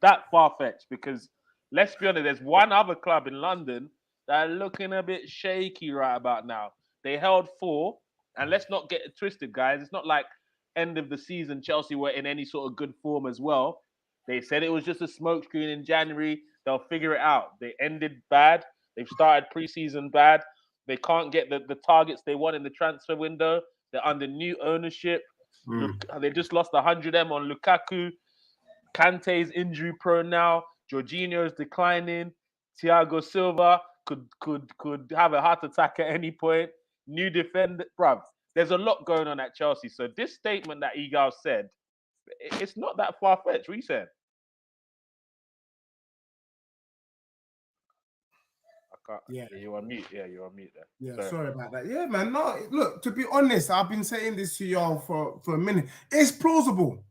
[SPEAKER 2] that far-fetched because let's be honest, there's one other club in London that are looking a bit shaky right about now. They held 4, and let's not get it twisted, guys. It's not like end of the season Chelsea were in any sort of good form as well. They said it was just a smokescreen in January. They'll figure it out. They ended bad. They've started preseason bad. They can't get the targets they want in the transfer window. They're under new ownership. They just lost 100M on Lukaku. Kante's injury prone now. Jorginho's declining. Thiago Silva could have a heart attack at any point. New defender, bruv. There's a lot going on at Chelsea. So this statement that Egal said, it's not that far-fetched. What you said? Yeah, you're on mute. Yeah, you're on mute there.
[SPEAKER 1] Yeah, sorry about that. Yeah, man. No, look, to be honest, I've been saying this to y'all for a minute. It's plausible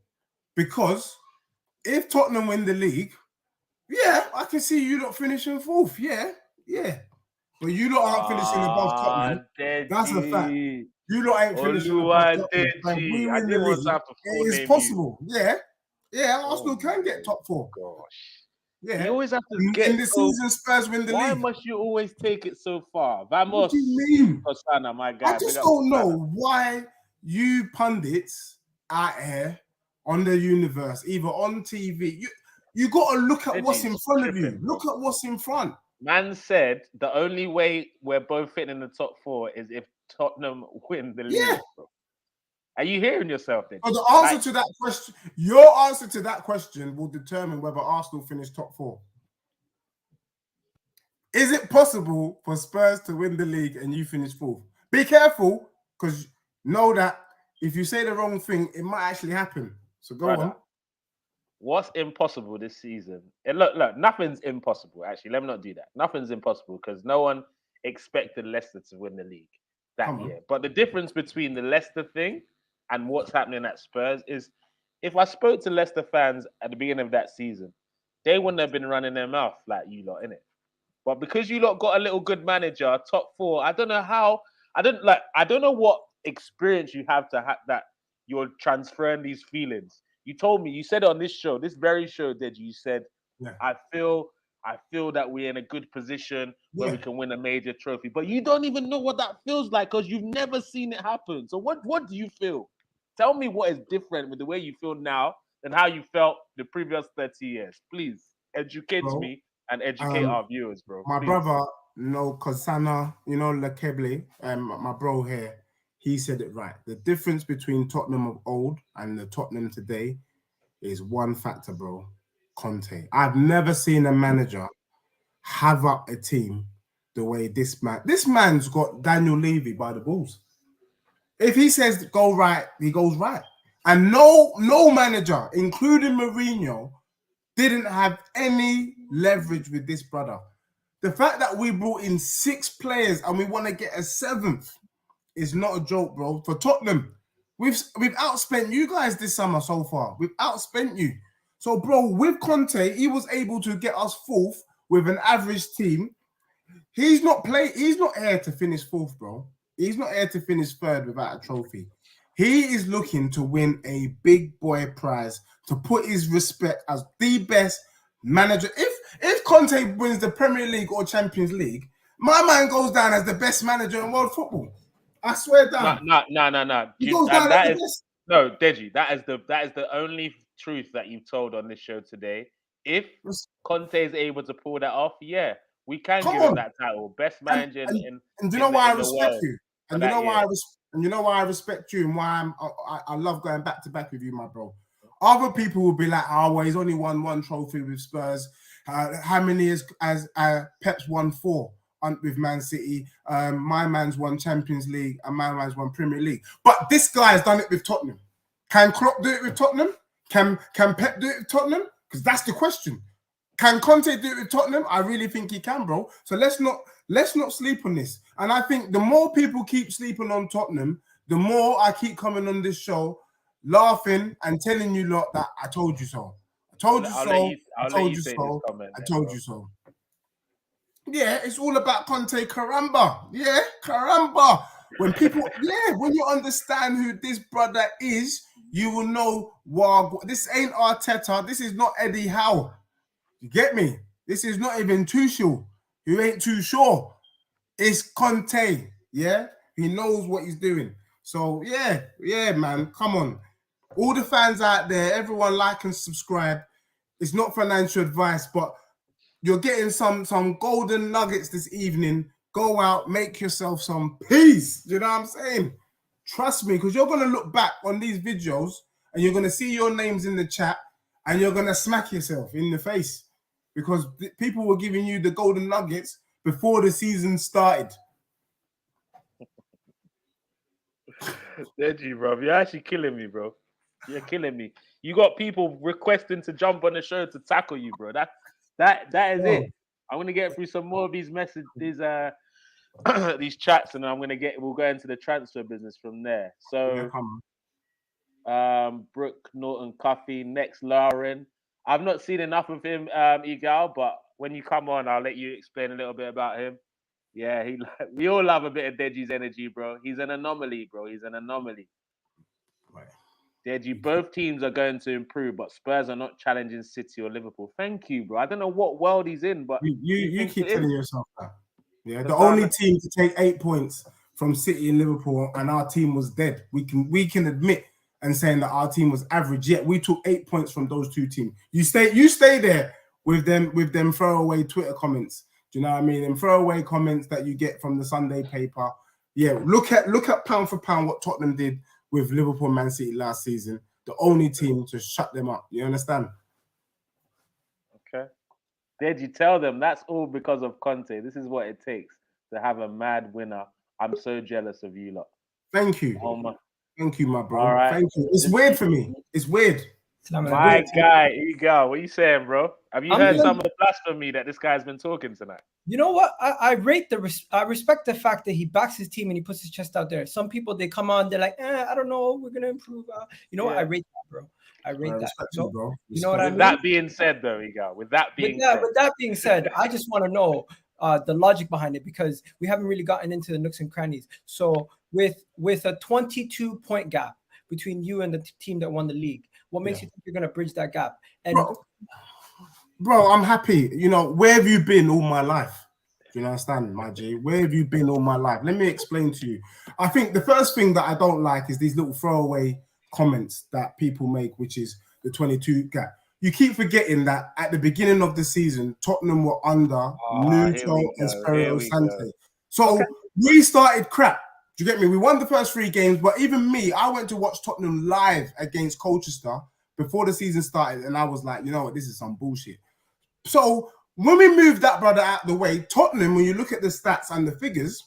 [SPEAKER 1] because if Tottenham win the league, yeah, I can see you not finishing 4th. Yeah. But you lot aren't finishing above Tottenham. That's a fact. You lot ain't finishing above Tottenham. Like, we win the league. It is possible. Yeah. Arsenal can get top 4.
[SPEAKER 2] Gosh.
[SPEAKER 1] Yeah.
[SPEAKER 2] You always have to get
[SPEAKER 1] in the season. Spurs win the league.
[SPEAKER 2] Why must you always take it so far? Vamos.
[SPEAKER 1] What do you mean?
[SPEAKER 2] Osana, my guy.
[SPEAKER 1] I just don't know why you pundits out here on the universe, either on TV, you got to look at what's in front of you. Look at what's in front.
[SPEAKER 2] Man said the only way we're both fitting in the top 4 is if Tottenham win the league. Bro. Are you hearing yourself then?
[SPEAKER 1] So the answer to that question, your answer to that question will determine whether Arsenal finish top 4. Is it possible for Spurs to win the league and you finish 4th? Be careful, because know that if you say the wrong thing, it might actually happen. So go on.
[SPEAKER 2] What's impossible this season? And look, nothing's impossible. Actually, let me not do that. Nothing's impossible because no one expected Leicester to win the league that year. But the difference between the Leicester thing and what's happening at Spurs is if I spoke to Leicester fans at the beginning of that season, they wouldn't have been running their mouth like you lot, innit? But because you lot got a little good manager, top 4, I don't know how, I don't know what experience you have to have that you're transferring these feelings. You told me, you said on this show, this very show, Deji, you said, I feel that we're in a good position where we can win a major trophy. But you don't even know what that feels like because you've never seen it happen. So what do you feel? Tell me what is different with the way you feel now than how you felt the previous 30 years. Please educate me and educate our viewers, bro.
[SPEAKER 1] My
[SPEAKER 2] Please.
[SPEAKER 1] brother, No, Kosana, Lekeble, my bro here, he said it right. The difference between Tottenham of old and the Tottenham today is one factor, bro. Conte. I've never seen a manager have up a team the way this man. This man's got Daniel Levy by the balls. If he says go right, he goes right. And no manager, including Mourinho, didn't have any leverage with this brother. The fact that we brought in 6 players and we want to get a 7th is not a joke, bro. For Tottenham, we've outspent you guys this summer so far. We've outspent you. So, bro, with Conte, he was able to get us 4th with an average team. He's not here to finish 4th, bro. He's not here to finish 3rd without a trophy. He is looking to win a big boy prize to put his respect as the best manager. If Conte wins the Premier League or Champions League, my man goes down as the best manager in world football. I swear down.
[SPEAKER 2] No.
[SPEAKER 1] He goes down as the best.
[SPEAKER 2] No, Deji, that is the only truth that you've told on this show today. If Conte is able to pull that off, yeah, we can give him that title, best manager in
[SPEAKER 1] and do you know why I respect
[SPEAKER 2] world.
[SPEAKER 1] you? And you know why I respect you and why I love going back to back with you, my bro. Other people will be like, "Oh, well, he's only won 1 trophy with Spurs. How many has Pep's won 4 with Man City? My man's won Champions League and my man's won Premier League. But this guy's done it with Tottenham. Can Klopp do it with Tottenham? Can Pep do it with Tottenham? Because that's the question. Can Conte do it with Tottenham? I really think he can, bro. So let's not sleep on this. And I think the more people keep sleeping on Tottenham, the more I keep coming on this show, laughing and telling you lot that I told you so. I told you so. I told you so. I told you so. Yeah, it's all about Conte Caramba. Yeah, Caramba. When you understand who this brother is, you will know, wow, this ain't Arteta. This is not Eddie Howe. You get me? This is not even Tuchel, who ain't too sure. It's Conte. Yeah, he knows what he's doing. So yeah, man, come on. All the fans out there, everyone like and subscribe. It's not financial advice, but you're getting some golden nuggets this evening. Go out, make yourself some peace. You know what I'm saying? Trust me, because you're going to look back on these videos and you're going to see your names in the chat and you're going to smack yourself in the face because people were giving you the golden nuggets before the season started.
[SPEAKER 2] Deji, bro, you're actually killing me, bro. You're killing me. You got people requesting to jump on the show to tackle you, bro. That is it. I'm gonna get through some more of these messages, these chats, and we'll go into the transfer business from there. So, Brooke Norton Cuffy, next Lauren. I've not seen enough of him, Egal, but when you come on, I'll let you explain a little bit about him. Yeah, we all love a bit of Deji's energy, bro. He's an anomaly, bro. He's an anomaly.
[SPEAKER 1] Right.
[SPEAKER 2] Deji, both teams are going to improve, but Spurs are not challenging City or Liverpool. Thank you, bro. I don't know what world he's in, but
[SPEAKER 1] you keep telling yourself that. Yeah, the only team to take 8 points from City and Liverpool, and our team was dead. We can admit and saying that our team was average. Yet we took 8 points from those 2 teams. You stay there with them throwaway Twitter comments. Do you know what I mean? And throwaway comments that you get from the Sunday paper. Yeah, look at pound for pound what Tottenham did with Liverpool and Man City last season. The only team to shut them up. You understand?
[SPEAKER 2] Okay. Did you tell them that's all because of Conte? This is what it takes to have a mad winner. I'm so jealous of you lot.
[SPEAKER 1] Thank you. Thank you, my bro.
[SPEAKER 2] All right.
[SPEAKER 1] Thank you. It's weird for me. It's weird.
[SPEAKER 2] My guy, Egal, what are you saying, bro? Have you heard some of the blasphemy that this guy's been talking tonight?
[SPEAKER 3] You know what? I respect the fact that he backs his team and he puts his chest out there. Some people, they come on, they're like, I don't know, we're gonna improve. You know what? I rate that, bro. I rate that.
[SPEAKER 1] You, bro.
[SPEAKER 3] You know what I mean?
[SPEAKER 2] With that being said, though, Egal, with that being
[SPEAKER 3] said, I just want to know the logic behind it because we haven't really gotten into the nooks and crannies. So with a 22-point gap between you and the team that won the league, what makes you think you're gonna bridge that gap? And
[SPEAKER 1] Bro, I'm happy. You know, where have you been all my life? Do you understand, my G? Where have you been all my life? Let me explain to you. I think the first thing that I don't like is these little throwaway comments that people make, which is the 22 gap. you keep forgetting that at the beginning of the season, Tottenham were under
[SPEAKER 2] Here we
[SPEAKER 1] Nuno
[SPEAKER 2] go.
[SPEAKER 1] Espirito
[SPEAKER 2] Here we go.
[SPEAKER 1] Santé. So
[SPEAKER 3] Okay.
[SPEAKER 1] we started crap. Do you get me? We won the first 3 games, but even me, I went to watch Tottenham live against Colchester before the season started, and I was like, you know what, this is some bullshit. So when we moved that brother out of the way, Tottenham, when you look at the stats and the figures,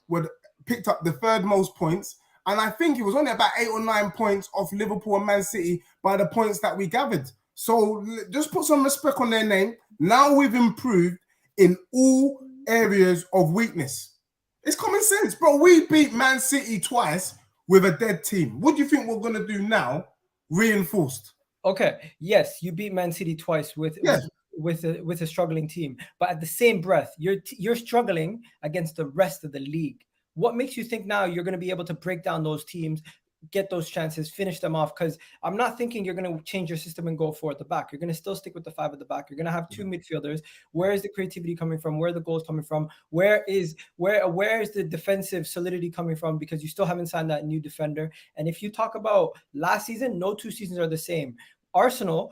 [SPEAKER 1] would picked up the 3rd most points, and I think it was only about 8 or 9 points off Liverpool and Man City by the points that we gathered. So just put some respect on their name. Now we've improved in all areas of weakness. It's common sense, bro. We beat Man City twice with a dead team. What do you think we're going to do now, reinforced?
[SPEAKER 3] Okay, yes, you beat Man City twice with a struggling team, but at the same breath, you're struggling against the rest of the league. What makes you think now you're going to be able to break down those teams, get those chances, finish them off? Because I'm not thinking you're going to change your system and go 4 at the back. You're going to still stick with the 5 at the back. You're going to have 2 midfielders. Where is the creativity coming from? Where are the goals coming from? Where is the defensive solidity coming from? Because you still haven't signed that new defender. And if you talk about last season, no 2 seasons are the same. Arsenal,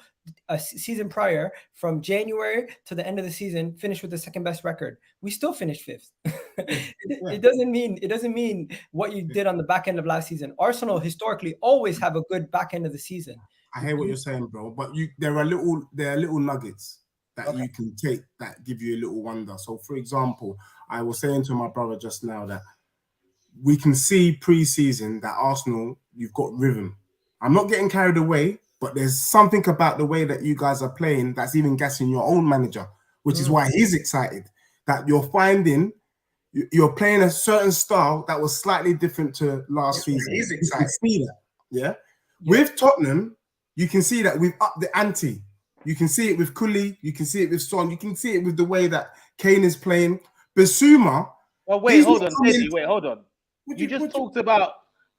[SPEAKER 3] a season prior, from January to the end of the season, finished with the 2nd best record. We still finished 5th. It doesn't mean what you did on the back end of last season. Arsenal historically always have a good back end of the season.
[SPEAKER 1] I hear what you're saying, bro, but there are little nuggets that you can take that give you a little wonder. So, for example, I was saying to my brother just now that we can see pre-season that Arsenal, you've got rhythm. I'm not getting carried away, but there's something about the way that you guys are playing that's even gassing your own manager, which is why he's excited that you're playing a certain style that was slightly different to last season. He's excited. You can see that, yeah? With Tottenham, you can see that we've upped the ante. You can see it with Kuli, you can see it with Son, you can see it with the way that Kane is playing. Basuma.
[SPEAKER 2] Well, wait, hold on, Deji, wait, hold on. You just talked about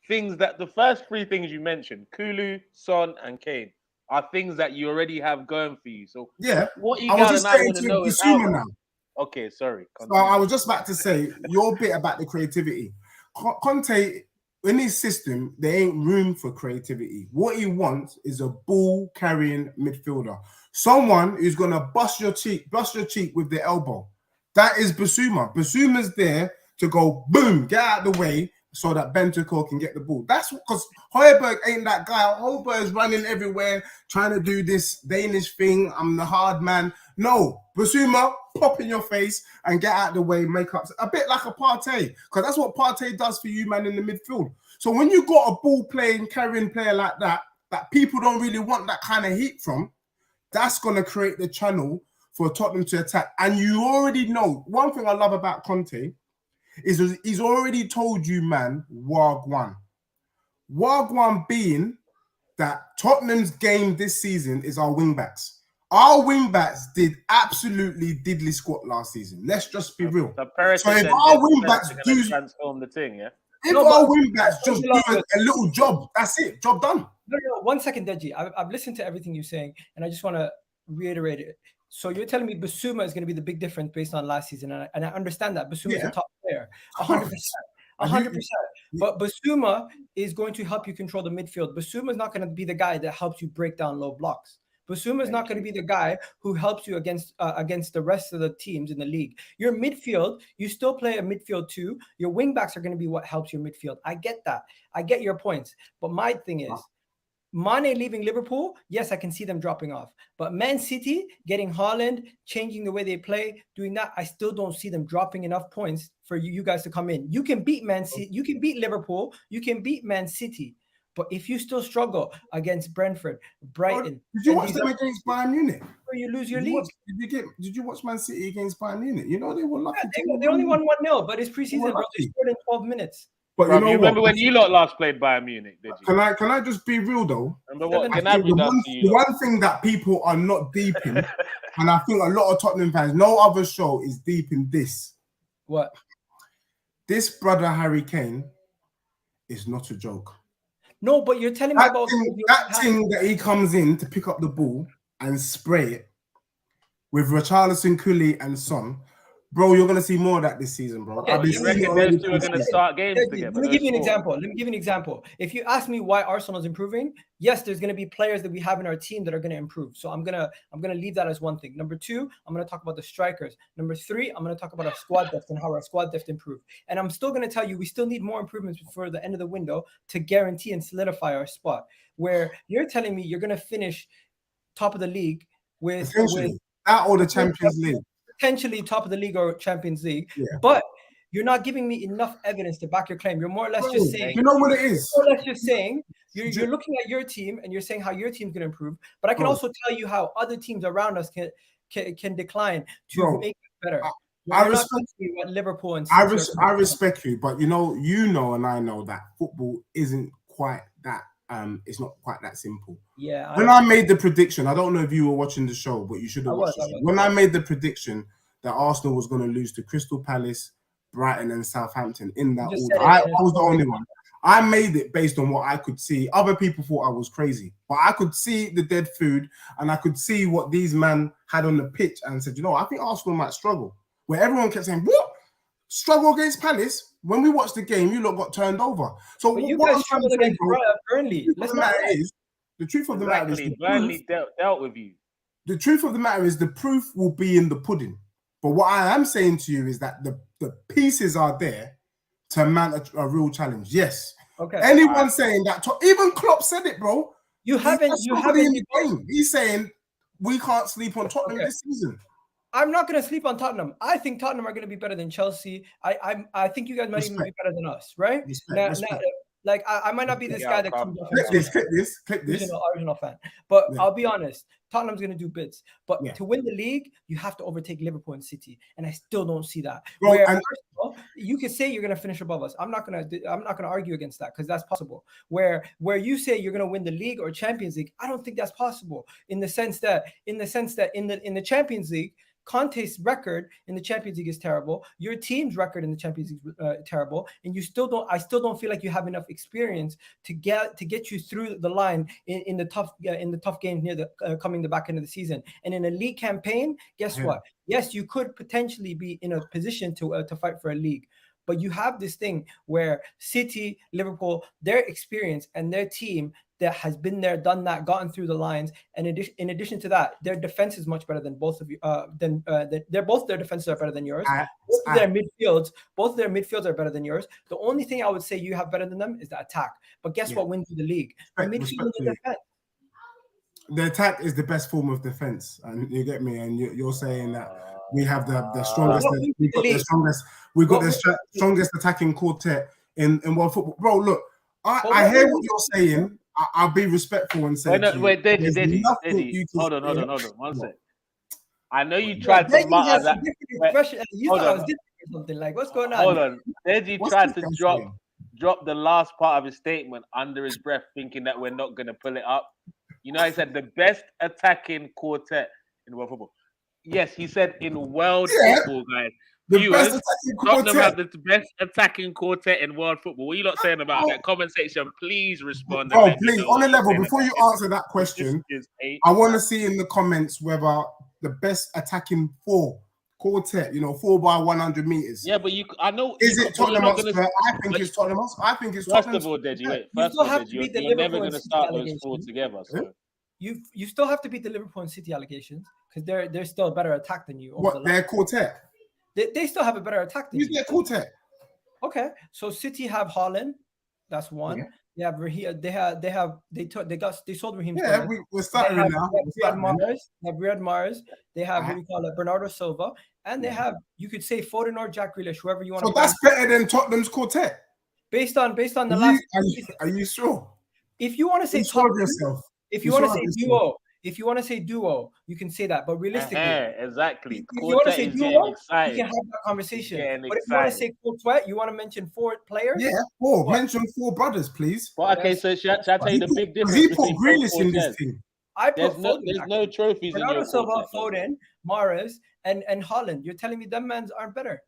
[SPEAKER 2] things that the first 3 things you mentioned, Kulu, Son, and Kane, are things that you already have going for you. So what you got and I want to know is how. Now. Okay, sorry.
[SPEAKER 1] So I was just about to say your bit about the creativity. Conte, in his system, there ain't room for creativity. What he wants is a ball-carrying midfielder, someone who's gonna bust your cheek with the elbow. That is Basuma. Basuma's there to go boom, get out of the way, so that Bentancur can get the ball. That's because Højbjerg ain't that guy. Højbjerg is running everywhere, trying to do this Danish thing. I'm the hard man. No, Basuma, pop in your face and get out of the way, make up. A bit like a Partey, because that's what Partey does for you, man, in the midfield. So when you got a ball-playing, carrying player like that people don't really want that kind of heat from, that's going to create the channel for Tottenham to attack. And you already know, one thing I love about Conte is he's already told you, man, Wagwan. Wagwan being that Tottenham's game this season is our wing-backs. Our wing-backs did absolutely diddly squat last season. Let's just be real. So if our wing-backs do
[SPEAKER 2] transform the thing, yeah?
[SPEAKER 1] If our wing-backs just do a little job, that's it. Job done.
[SPEAKER 3] No, 1 second, Deji. I've listened to everything you're saying, and I just want to reiterate it. So you're telling me Basuma is going to be the big difference based on last season, and I understand that Basuma is a top player, 100%. 100%. But Basuma is going to help you control the midfield. Basuma is not going to be the guy that helps you break down low blocks. Basuma is not going to be the guy who helps you against the rest of the teams in the league. Your midfield, you still play a midfield too. Your wing backs are going to be what helps your midfield. I get that. I get your points. But my thing is, Mane leaving Liverpool, yes, I can see them dropping off. But Man City getting Haaland, changing the way they play, doing that, I still don't see them dropping enough points for you guys to come in. You can beat Man City, you can beat Liverpool, you can beat Man City. But if you still struggle against Brentford, Brighton,
[SPEAKER 1] did you watch them against Bayern Munich?
[SPEAKER 3] Where you lose your league.
[SPEAKER 1] Did you watch Man City against Bayern Munich? You know they were lucky.
[SPEAKER 3] Yeah, they only won 1-0, but it's preseason, bro. They scored in 12 minutes.
[SPEAKER 1] But
[SPEAKER 2] bro, you remember when you lot last played Bayern Munich, did you?
[SPEAKER 1] Can I just be real though?
[SPEAKER 2] Remember what Gnabry does to you?
[SPEAKER 1] The one thing that people are not deep in, and I think a lot of Tottenham fans, no other show is deep in this.
[SPEAKER 3] What?
[SPEAKER 1] This brother Harry Kane is not a joke.
[SPEAKER 3] No, but you're telling me about
[SPEAKER 1] that thing that he comes in to pick up the ball and spray it with Richarlison, Kuli, and Son. Bro, you're gonna see more of that this season, bro.
[SPEAKER 3] Okay,
[SPEAKER 1] I've been
[SPEAKER 2] You
[SPEAKER 1] seeing
[SPEAKER 2] reckon
[SPEAKER 1] it already.
[SPEAKER 2] those two are going to
[SPEAKER 1] pre-season.
[SPEAKER 2] start games
[SPEAKER 3] Let
[SPEAKER 2] together?
[SPEAKER 3] me give you an
[SPEAKER 2] Those four?
[SPEAKER 3] example. Let me give you an example. If you ask me why Arsenal is improving, yes, there's going to be players that we have in our team that are going to improve. So I'm gonna leave that as one thing. Number two, I'm gonna talk about the strikers. Number three, I'm gonna talk about our squad depth and how our squad depth improved. And I'm still gonna tell you we still need more improvements before the end of the window to guarantee and solidify our spot. Where you're telling me you're gonna finish top of the league with
[SPEAKER 1] that or the Champions League.
[SPEAKER 3] Potentially top of the league or Champions League,
[SPEAKER 1] Yeah.
[SPEAKER 3] but you're not giving me enough evidence to back your claim. You're more or less just saying.
[SPEAKER 1] You know what it is?
[SPEAKER 3] More or less just saying you're looking at your team and you're saying how your team's gonna improve. But I can also tell you how other teams around us can decline to make it better.
[SPEAKER 1] I respect
[SPEAKER 3] you what Liverpool and
[SPEAKER 1] I respect you, but you know, and I know that football isn't quite that. It's not quite that simple.
[SPEAKER 3] Yeah.
[SPEAKER 1] When I made the prediction, I don't know if you were watching the show, but you should have watched it. When I made the prediction that Arsenal was going to lose to Crystal Palace, Brighton, and Southampton in that order, I was the only one. I made it based on what I could see. Other people thought I was crazy, but I could see the dead food and I could see what these men had on the pitch and said, you know, I think Arsenal might struggle. Where everyone kept saying, what? Struggle against Palace? When we watched the game, you lot got turned over. So
[SPEAKER 3] but you guys struggled against Burnley.
[SPEAKER 1] The truth of the matter is,
[SPEAKER 2] Burnley dealt with you.
[SPEAKER 1] The truth of the matter is, the proof will be in the pudding. But what I am saying to you is that the pieces are there to mount a real challenge. Yes.
[SPEAKER 3] Okay.
[SPEAKER 1] Anyone saying that, even Klopp said it, bro.
[SPEAKER 3] You haven't
[SPEAKER 1] in the game. He's saying we can't sleep on Tottenham this season.
[SPEAKER 3] I'm not going to sleep on Tottenham. I think Tottenham are going to be better than Chelsea. I think you guys might even be better than us, right? Like I might not be this guy that comes off
[SPEAKER 1] clip this.
[SPEAKER 3] Arsenal fan, but I'll be honest. Tottenham's going to do bits, but to win the league, you have to overtake Liverpool and City, and I still don't see that.
[SPEAKER 1] Bro,
[SPEAKER 3] Arsenal, you can say you're going to finish above us. I'm not going to argue against that because that's possible. Where you say you're going to win the league or Champions League, I don't think that's possible. In the sense that in the Champions League, Conte's record in the Champions League is terrible. Your team's record in the Champions League is terrible, and you still don't. I still don't feel like you have enough experience to get you through the line in the tough games near the coming the back end of the season. And in a league campaign, guess what? Yes, you could potentially be in a position to fight for a league. But you have this thing where City, Liverpool, their experience and their team that has been there, done that, gotten through the lines, and in addition to that, their defense is much better than both of you. Their defenses are better than yours. Both of their midfields are better than yours. The only thing I would say you have better than them is the attack. But guess what wins you the league? The midfield and the defense.
[SPEAKER 1] The attack is the best form of defense, and you get me. And you're saying that we have the strongest. We've got the strongest attacking quartet in world football, bro. Look, I hear what you're saying. I'll be respectful and say,
[SPEAKER 2] wait, Deji, hold on, 1 sec. I know you tried to mutter that.
[SPEAKER 3] You thought I was different or something. Like, what's going on?
[SPEAKER 2] Hold on, Deji tried to drop the last part of his statement under his breath, thinking that we're not going to pull it up. You know, he said the best attacking quartet in world football. Yes, he said in world football, guys. Viewers, Tottenham have the best attacking quartet in world football. What are you not saying about that? Comment section, please respond.
[SPEAKER 1] Bro, please, on a level, before you answer that question, I want to see in the comments whether the best attacking quartet, 4 by 100 meters.
[SPEAKER 2] Yeah, but I know.
[SPEAKER 1] Is it Tottenham Hotspur? I think it's Tottenham Hotspur. I think it's Tottenham.
[SPEAKER 2] First of all, Deji, wait. First of all, Deji, you're never going to start those four together. So.
[SPEAKER 3] You still have to beat the Liverpool and City allegations because they're still a better attack than you.
[SPEAKER 1] What, their quartet?
[SPEAKER 3] They still have a better attack than you.
[SPEAKER 1] Who's their quartet?
[SPEAKER 3] Okay, so City have Haaland. That's one.
[SPEAKER 1] Yeah.
[SPEAKER 3] They have Raheem. They sold Raheem.
[SPEAKER 1] Yeah, we're starting now.
[SPEAKER 3] They have Riyad Mahrez. They have what we call it, Bernardo Silva, and they have, you could say, Foden or Jack Grealish, whoever you want.
[SPEAKER 1] So that's better than Tottenham's quartet.
[SPEAKER 3] Based on the last.
[SPEAKER 1] Are you sure?
[SPEAKER 3] If you want to say
[SPEAKER 1] yourself.
[SPEAKER 3] If you want to say duo. If you want to say duo, you can say that. But realistically,
[SPEAKER 2] exactly.
[SPEAKER 3] If you want to say duo, you can have that conversation. But if you want to say quartet, you want to mention 4 players.
[SPEAKER 1] Yeah, 4. Mention 4 brothers, please.
[SPEAKER 2] Well, okay, so should I tell you the big difference?
[SPEAKER 1] He put Grealish in this team.
[SPEAKER 2] There's no trophies in your
[SPEAKER 3] Silva, Foden, Mahrez, and Haaland. You're telling me them men aren't better?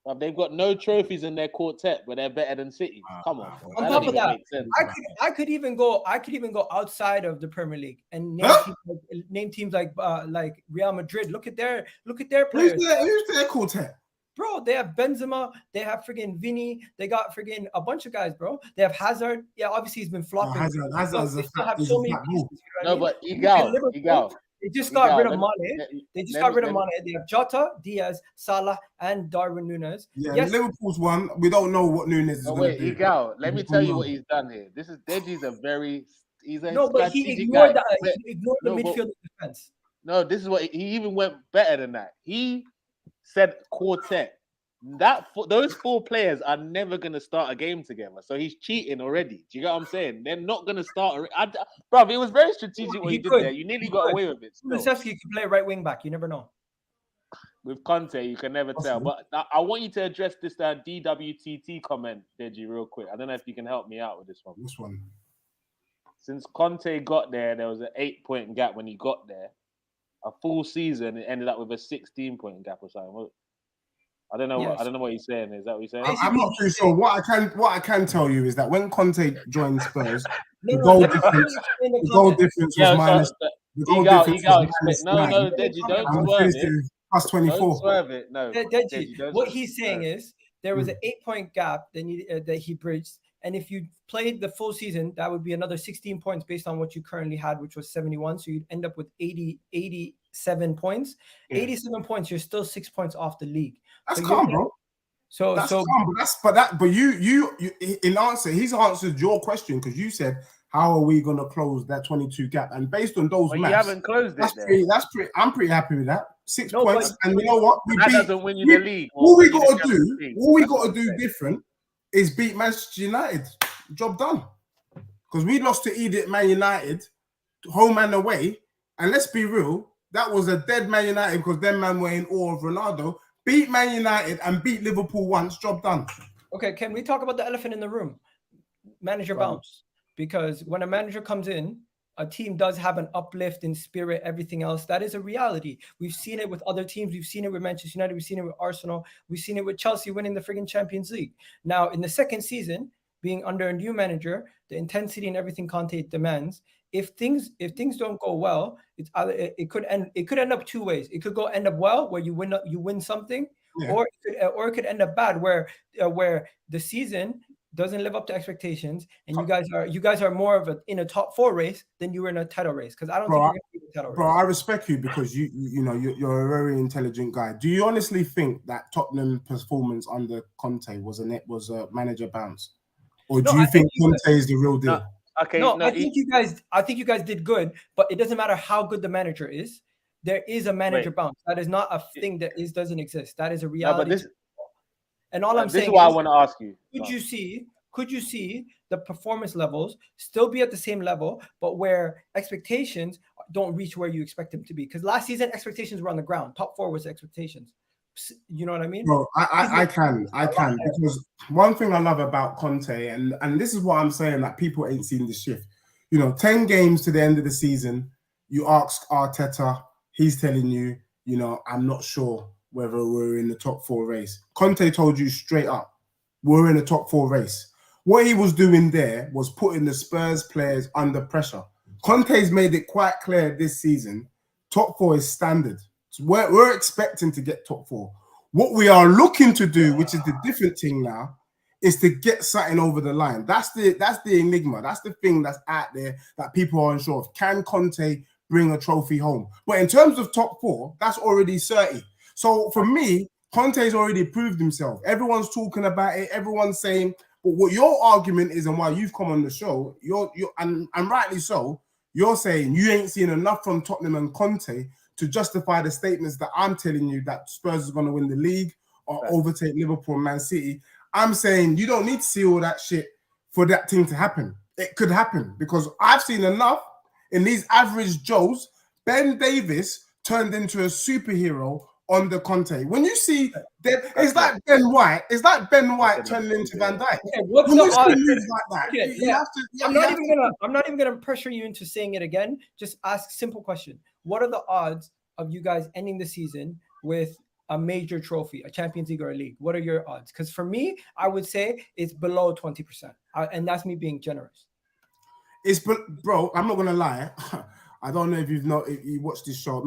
[SPEAKER 2] But they've got no trophies in their quartet, but they're better than City. Come on, bro.
[SPEAKER 3] On
[SPEAKER 2] That
[SPEAKER 3] top
[SPEAKER 2] don't
[SPEAKER 3] of
[SPEAKER 2] even
[SPEAKER 3] that,
[SPEAKER 2] make sense.
[SPEAKER 3] I could even go outside of the Premier League and name teams like Real Madrid. Look at their players.
[SPEAKER 1] Who's their quartet?
[SPEAKER 3] Bro, they have Benzema, they have friggin' Vinny, they got friggin' a bunch of guys, bro. They have Hazard. Yeah, obviously he's been flopping.
[SPEAKER 1] Hazard's a fat
[SPEAKER 3] so many pieces.
[SPEAKER 2] No, but Egal.
[SPEAKER 3] They just got rid of Mane. They have Jota, Diaz, Salah, and Darwin Núñez.
[SPEAKER 1] Yeah, yes. Liverpool's one. We don't know what Núñez is going to do.
[SPEAKER 2] Egal, let me tell you what he's done here. Deji's a
[SPEAKER 3] but he ignored
[SPEAKER 2] guy.
[SPEAKER 3] He ignored the midfield defense.
[SPEAKER 2] No, this is what he even went better than that. He said quartet. Those 4 players are never going to start a game together. So he's cheating already. Do you get what I'm saying? They're not going to start. Bro, it was very strategic what he did there. You nearly got away with it.
[SPEAKER 3] Kulusevski could play right wing back. You never know.
[SPEAKER 2] With Conte, you can never tell. But I want you to address this DWTT comment, Deji, real quick. I don't know if you can help me out with this one.
[SPEAKER 1] This one.
[SPEAKER 2] Since Conte got there was an 8-point gap when he got there. A full season, it ended up with a 16-point gap or something. I don't know. Yes. I don't know what he's saying. Is that what he's saying?
[SPEAKER 1] I'm not too sure. What I can tell you is that when Conte joined Spurs, the goal difference was minus. The goal difference was minus 9.
[SPEAKER 2] No, Deji, don't swerve it.
[SPEAKER 1] Plus 24.
[SPEAKER 2] Don't swerve it. No,
[SPEAKER 3] Deji, what he's saying is there was an 8-point gap that he bridged, and if you played the full season, that would be another 16 points based on what you currently had, which was 71. So you'd end up with 87 points. 87 points. You're still 6 points off the league.
[SPEAKER 1] That's calm, bro. That's calm. But you in answer, he's answered your question because you said, how are we going to close that 22 gap? And based on those maths,
[SPEAKER 2] you haven't closed it.
[SPEAKER 1] I'm pretty happy with that. 6 points, and you know what?
[SPEAKER 2] Doesn't win you the league.
[SPEAKER 1] All we got to do different is beat Manchester United. Job done. Because we lost to Idiot Man United, home and away. And let's be real, that was a dead Man United because them man were in awe of Ronaldo. Beat Man United and beat Liverpool once, job done.
[SPEAKER 3] Okay, can we talk about the elephant in the room? Manager bounce. Because when a manager comes in, a team does have an uplift in spirit, everything else. That is a reality. We've seen it with other teams. We've seen it with Manchester United. We've seen it with Arsenal. We've seen it with Chelsea winning the friggin' Champions League. Now, in the second season, being under a new manager, the intensity and everything Conte demands, if things don't go well, it could end up 2 ways. It could end up well, where you win something, or it could end up bad, where the season doesn't live up to expectations, and you guys are more in a top 4 race than you were in a title race. Because I don't think you're going to be in a title race.
[SPEAKER 1] Bro, I respect you because you're a very intelligent guy. Do you honestly think that Tottenham performance under Conte was a manager bounce, or do you think Conte is the real deal?
[SPEAKER 3] I think you guys did good, but it doesn't matter how good the manager is. There is a manager bounce. That is not a thing doesn't exist. That is a reality. And all I'm saying
[SPEAKER 2] is why I want to ask you.
[SPEAKER 3] Could you see the performance levels still be at the same level, but where expectations don't reach where you expect them to be? Because last season expectations were on the ground. Top 4 was expectations. You know what I mean?
[SPEAKER 1] Bro, I can because one thing I love about Conte, and this is what I'm saying, that people ain't seen the shift. 10 games to the end of the season, you ask Arteta, he's telling you, I'm not sure whether we're in the top 4 race. Conte told you straight up, we're in the top 4 race. What he was doing there was putting the Spurs players under pressure. Conte's made it quite clear this season, top 4 is standard. So we're expecting to get top 4. What we are looking to do, which is the different thing now, is to get something over the line. That's the enigma. That's the thing that's out there that people are unsure of. Can Conte bring a trophy home? But in terms of top 4, that's already certain. So for me, Conte's already proved himself. Everyone's talking about it. Everyone's saying, but what your argument is, and why you've come on the show, and rightly so, you're saying you ain't seen enough from Tottenham and Conte to justify the statements that I'm telling you that Spurs is going to win the league or overtake Liverpool and Man City. I'm saying you don't need to see all that shit for that thing to happen. It could happen because I've seen enough in these average Joes. Ben Davis turned into a superhero on the Conte. When you see that, it's like Ben White. It's like Ben White turning into Van Dijk.
[SPEAKER 3] Okay, what's the odds? I'm not even gonna pressure you into saying it again. Just ask a simple question. What are the odds of you guys ending the season with a major trophy, a Champions League or a league? What are your odds? Because for me, I would say it's below 20%, and that's me being generous.
[SPEAKER 1] It's bro. I'm not gonna lie. I don't know if you watched this show.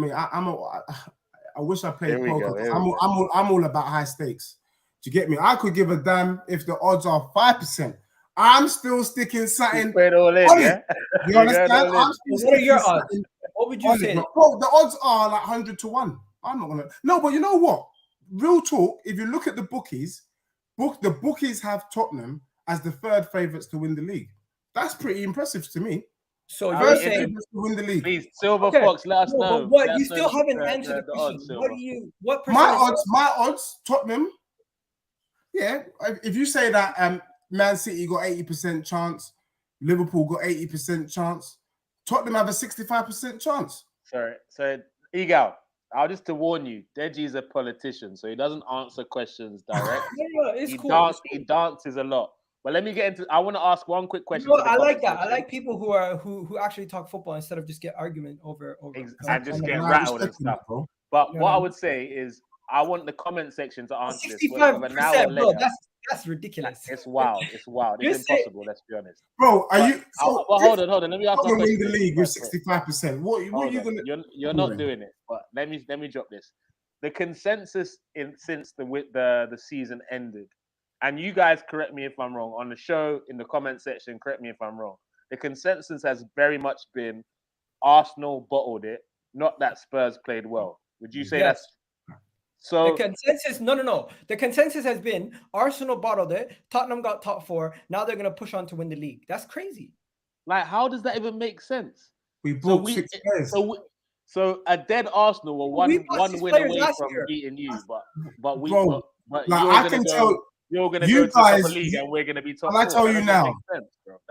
[SPEAKER 1] I wish I played poker. I'm all about high stakes. Do you get me? I could give a damn if the odds are 5%. I'm still sticking something.
[SPEAKER 2] Put it all in, yeah?
[SPEAKER 1] You understand?
[SPEAKER 3] What are your odds? What would you say?
[SPEAKER 1] Bro, the odds are like 100 to 1. I'm not gonna. No, but you know what? Real talk. If you look at the bookies, the bookies have Tottenham as the third favourites to win the league. That's pretty impressive to me.
[SPEAKER 3] So you're saying
[SPEAKER 1] to win the league.
[SPEAKER 2] Please, Silver Fox, let us know.
[SPEAKER 3] But what you still haven't answered the question. What
[SPEAKER 1] my odds, Tottenham. Yeah, if you say that Man City got 80% chance, Liverpool got 80% chance, Tottenham have a 65% chance.
[SPEAKER 2] Sorry, so Egal, I'll just to warn you, Deji is a politician, so he doesn't answer questions direct.
[SPEAKER 3] It's cool.
[SPEAKER 2] He dances a lot. But let me get into. I want to ask one quick question.
[SPEAKER 3] I like that. I like people who actually talk football instead of just get argument over
[SPEAKER 2] and just get rattled and stuff. But what I would say is, I want the comment section to answer
[SPEAKER 3] 65%, bro. That's ridiculous.
[SPEAKER 2] It's wild. It's impossible. Let's be honest,
[SPEAKER 1] bro. Are you?
[SPEAKER 2] Well, hold on. Let me ask you a question.
[SPEAKER 1] Win the league with 65%. What are you gonna?
[SPEAKER 2] You're not doing it. But let me drop this. The consensus since the season ended. And you guys correct me if I'm wrong. On the show, in the comment section, correct me if I'm wrong. The consensus has very much been Arsenal bottled it, not that Spurs played well. Would you say that's so?
[SPEAKER 3] The consensus, no. The consensus has been Arsenal bottled it, Tottenham got top 4, now they're going to push on to win the league. That's crazy.
[SPEAKER 2] Like, how does that even make sense?
[SPEAKER 1] We bought 6 players.
[SPEAKER 2] So a dead Arsenal were one win away from beating you, but we.
[SPEAKER 1] Bro,
[SPEAKER 2] but
[SPEAKER 1] like, I can tell.
[SPEAKER 2] You're going to go to the league and we're going to be top 4.
[SPEAKER 1] I tell you now,
[SPEAKER 2] that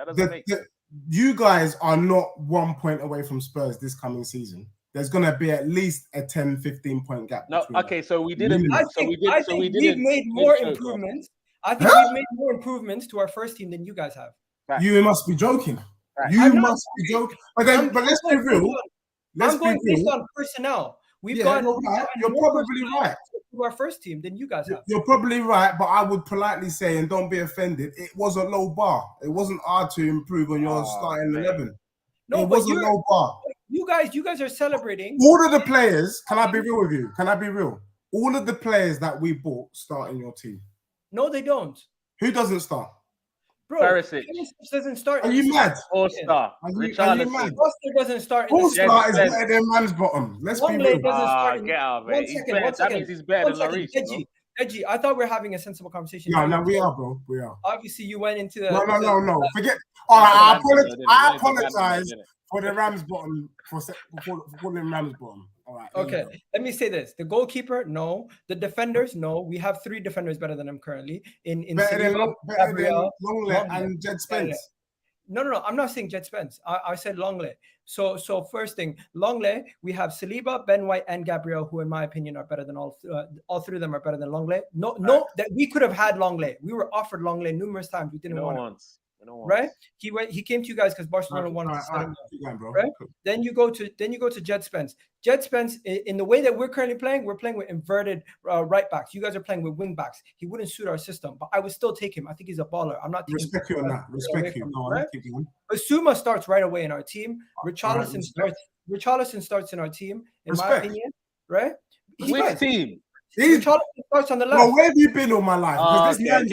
[SPEAKER 2] doesn't make sense.
[SPEAKER 1] You guys are not 1 point away from Spurs this coming season. There's going to be at least a 10, 15 point gap.
[SPEAKER 2] No, okay, so we didn't.
[SPEAKER 3] I think we've made more improvements. I think we've made more improvements to our first team than you guys have.
[SPEAKER 1] Right. You must be joking. Right. You must be joking. But let's be real.
[SPEAKER 3] I'm going based on personnel. You're probably
[SPEAKER 1] right.
[SPEAKER 3] To our first team than you guys have.
[SPEAKER 1] You're probably right, but I would politely say, and don't be offended, it was a low bar. It wasn't hard to improve on your starting 11. No, it was a low bar.
[SPEAKER 3] You guys are celebrating.
[SPEAKER 1] All of the players, can I be real with you? Can I be real? All of the players that we bought start in your team.
[SPEAKER 3] No, they don't.
[SPEAKER 1] Who doesn't start?
[SPEAKER 3] Bro, Perisic doesn't start.
[SPEAKER 1] Are you mad?
[SPEAKER 2] All-star.
[SPEAKER 3] Richarlison doesn't start.
[SPEAKER 1] All-star is better than Ramsbottom. Let's be real.
[SPEAKER 2] Get out of it. That means he's better than Lloris.
[SPEAKER 3] Deji, I thought we were having a sensible conversation.
[SPEAKER 1] No, we are, bro. We are.
[SPEAKER 3] Obviously, you went into the...
[SPEAKER 1] No. Forget. All right, I apologize for the Ramsbottom, for calling Ramsbottom. All right.
[SPEAKER 3] Okay, let me say this. The goalkeeper, no. The defenders, no. We have 3 defenders better than him currently.
[SPEAKER 1] Better than Longley and Jed Spence.
[SPEAKER 3] No. I'm not saying Jed Spence. I said Longley. So first thing, Longley, we have Saliba, Ben White, and Gabriel, who in my opinion are better than all 3 of them are better than Longley. No, that we could have had Longley. We were offered Longley numerous times. We didn't want it. Right? He came to you guys because Barcelona wanted to set him up. Right? Then you go to Jed Spence. Jed Spence, in the way that we're currently playing, we're playing with inverted right backs. You guys are playing with wing backs. He wouldn't suit our system, but I would still take him. I think he's a baller. I'm not
[SPEAKER 1] respect you on that. Respect you.
[SPEAKER 3] Right? Basuma starts right away in our team. Richarlison starts in our team, in my opinion. Right?
[SPEAKER 2] Which team?
[SPEAKER 3] Richarlison starts on the left.
[SPEAKER 1] Well, where have you been all my life?
[SPEAKER 2] He's better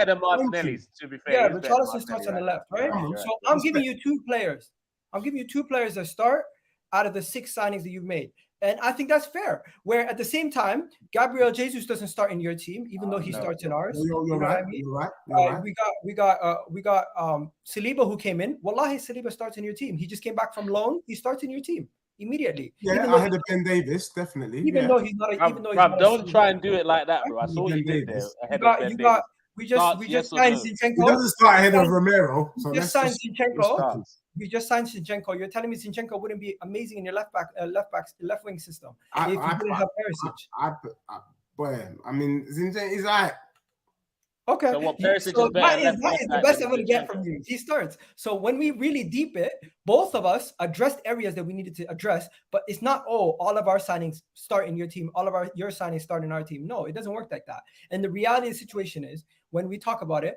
[SPEAKER 2] than Martinelli, to be fair.
[SPEAKER 3] Yeah, Richarlison starts on the left, right? So I'm giving you 2 players. I'm giving you 2 players that start out of the 6 signings that you've made. And I think that's fair. Where at the same time, Gabriel Jesus doesn't start in your team, even though he starts in ours.
[SPEAKER 1] You're right.
[SPEAKER 3] We got Saliba who came in. Wallahi, Saliba starts in your team. He just came back from loan. He starts in your team immediately.
[SPEAKER 1] Yeah, ahead of Ben Davis, definitely.
[SPEAKER 3] Even though he's not.
[SPEAKER 2] Don't try and do it like that, bro. I saw what you did there. Ahead of Ben Davis.
[SPEAKER 3] We just signed Zinchenko.
[SPEAKER 1] He doesn't start ahead of Romero.
[SPEAKER 3] So just signed Zinchenko. We just signed Zinchenko. You're telling me Zinchenko wouldn't be amazing in your left wing system if you didn't have Perisic?
[SPEAKER 1] I mean, Zinchenko is like,
[SPEAKER 3] Okay.
[SPEAKER 2] So what, Perisic
[SPEAKER 3] So
[SPEAKER 2] is better
[SPEAKER 3] that is the best I'm going to get
[SPEAKER 2] Zinchenko?
[SPEAKER 3] from you. He starts. So when we really deep it, both of us addressed areas that we needed to address, but it's not, all of our signings start in your team, all of your signings start in our team. No, it doesn't work like that. And the reality of the situation is, when we talk about it,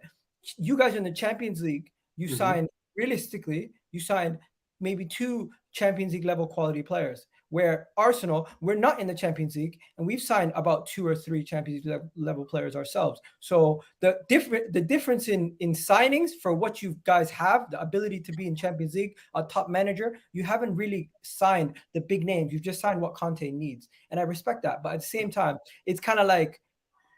[SPEAKER 3] you guys are in the Champions League, you signed, realistically, you signed maybe 2 Champions League level quality players. Where Arsenal, we're not in the Champions League, and we've signed about 2 or 3 Champions League level players ourselves. So the difference in signings for what you guys have, the ability to be in Champions League, a top manager, you haven't really signed the big names. You've just signed what Conte needs, and I respect that. But at the same time, it's kind of like,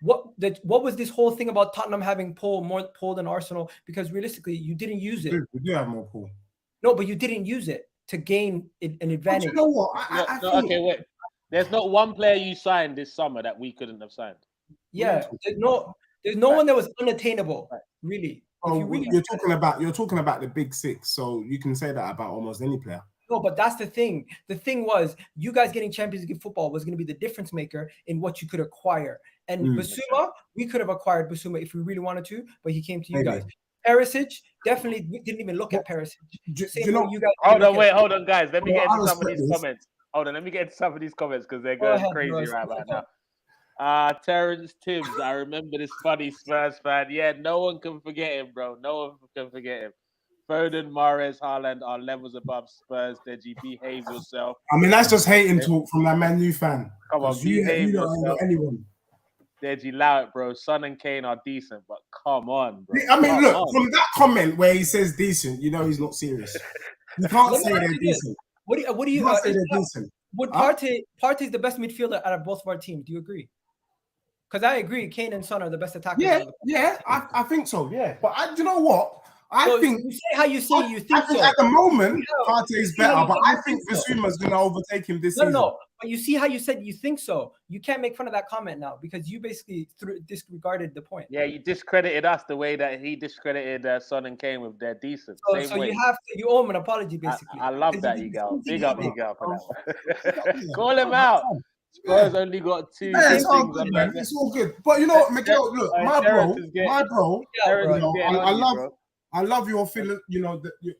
[SPEAKER 3] what was this whole thing about Tottenham having more pull than Arsenal? Because realistically, you didn't use it.
[SPEAKER 1] We do have more pull.
[SPEAKER 3] No, but you didn't use it to gain an advantage.
[SPEAKER 1] But you know what?
[SPEAKER 2] Okay, wait. There's not one player you signed this summer that we couldn't have signed.
[SPEAKER 3] Yeah, there's no one that was unattainable, really.
[SPEAKER 1] Oh, you're talking about the big 6, so you can say that about almost any player.
[SPEAKER 3] No, but that's the thing. The thing was, you guys getting Champions League football was going to be the difference maker in what you could acquire. And Bissouma, we could have acquired Bissouma if we really wanted to, but he came to you guys. Perisic, definitely, we didn't even look at Perisic.
[SPEAKER 2] Hold on, guys. Let me get into some of these comments. Hold on, let me get into some of these comments because they're going crazy right now. Terrence Tibbs, I remember this funny Spurs fan. Yeah, no one can forget him, bro. No one can forget him. Foden, Mahrez, Haaland are levels above Spurs. Deji, behave yourself.
[SPEAKER 1] I mean, that's just hating talk from that Man U fan.
[SPEAKER 2] Come on, behave yourself.
[SPEAKER 1] Anyone.
[SPEAKER 2] Deji, allow it, bro. Son and Kane are decent, but come on, bro.
[SPEAKER 1] I mean, from that comment where he says decent, you know he's not serious. You can't say they're decent.
[SPEAKER 3] What do you
[SPEAKER 1] say they're decent?
[SPEAKER 3] Would Partey's the best midfielder out of both of our teams? Do you agree? Because I agree, Kane and Son are the best attackers.
[SPEAKER 1] Yeah, I think so. Yeah, but do you know what? I think
[SPEAKER 3] you say how you say you think so.
[SPEAKER 1] At the moment, Partey is better, but I think Bissouma's going to overtake him this season.
[SPEAKER 3] No, but you see how you said you think so. You can't make fun of that comment now because you basically disregarded the point.
[SPEAKER 2] Yeah, you discredited us the way that he discredited Son and Kane with their decent.
[SPEAKER 3] So you owe him an apology, basically.
[SPEAKER 2] I love that, Egal. Big up Egal for that one. Call him out. Spurs only got 2
[SPEAKER 1] it's all good, man. It's all good. But you know what, Miguel, look, my bro, I love your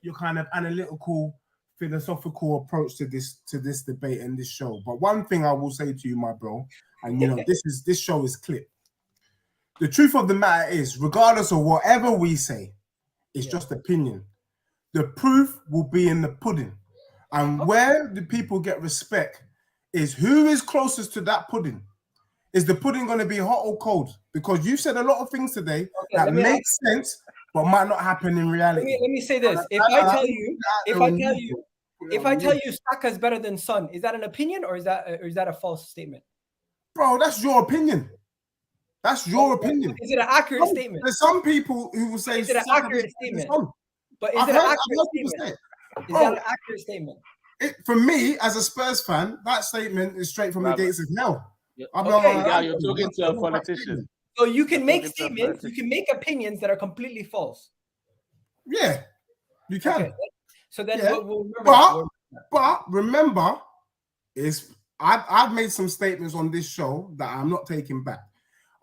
[SPEAKER 1] your kind of analytical, philosophical approach to this debate and this show. But one thing I will say to you, my bro, and this show is clipped. The truth of the matter is, regardless of whatever we say, it's just opinion. The proof will be in the pudding, and where the people get respect is who is closest to that pudding. Is the pudding going to be hot or cold? Because you said a lot of things today that make sense, but might not happen in reality.
[SPEAKER 3] Let me say this: if I tell you Saka is better than Son, is that an opinion or is that a false statement?
[SPEAKER 1] Bro, that's your opinion. That's your opinion.
[SPEAKER 3] Is it an accurate statement?
[SPEAKER 1] There's some people who will say
[SPEAKER 3] is it an accurate statement? But is it an accurate statement? Is that an accurate statement?
[SPEAKER 1] For me, as a Spurs fan, that statement is straight from the gates of hell.
[SPEAKER 2] You're talking to a politician.
[SPEAKER 3] So you can make statements, you can make opinions that are completely false.
[SPEAKER 1] Yeah, you can.
[SPEAKER 3] Okay. So then we'll remember.
[SPEAKER 1] But remember, I've made some statements on this show that I'm not taking back.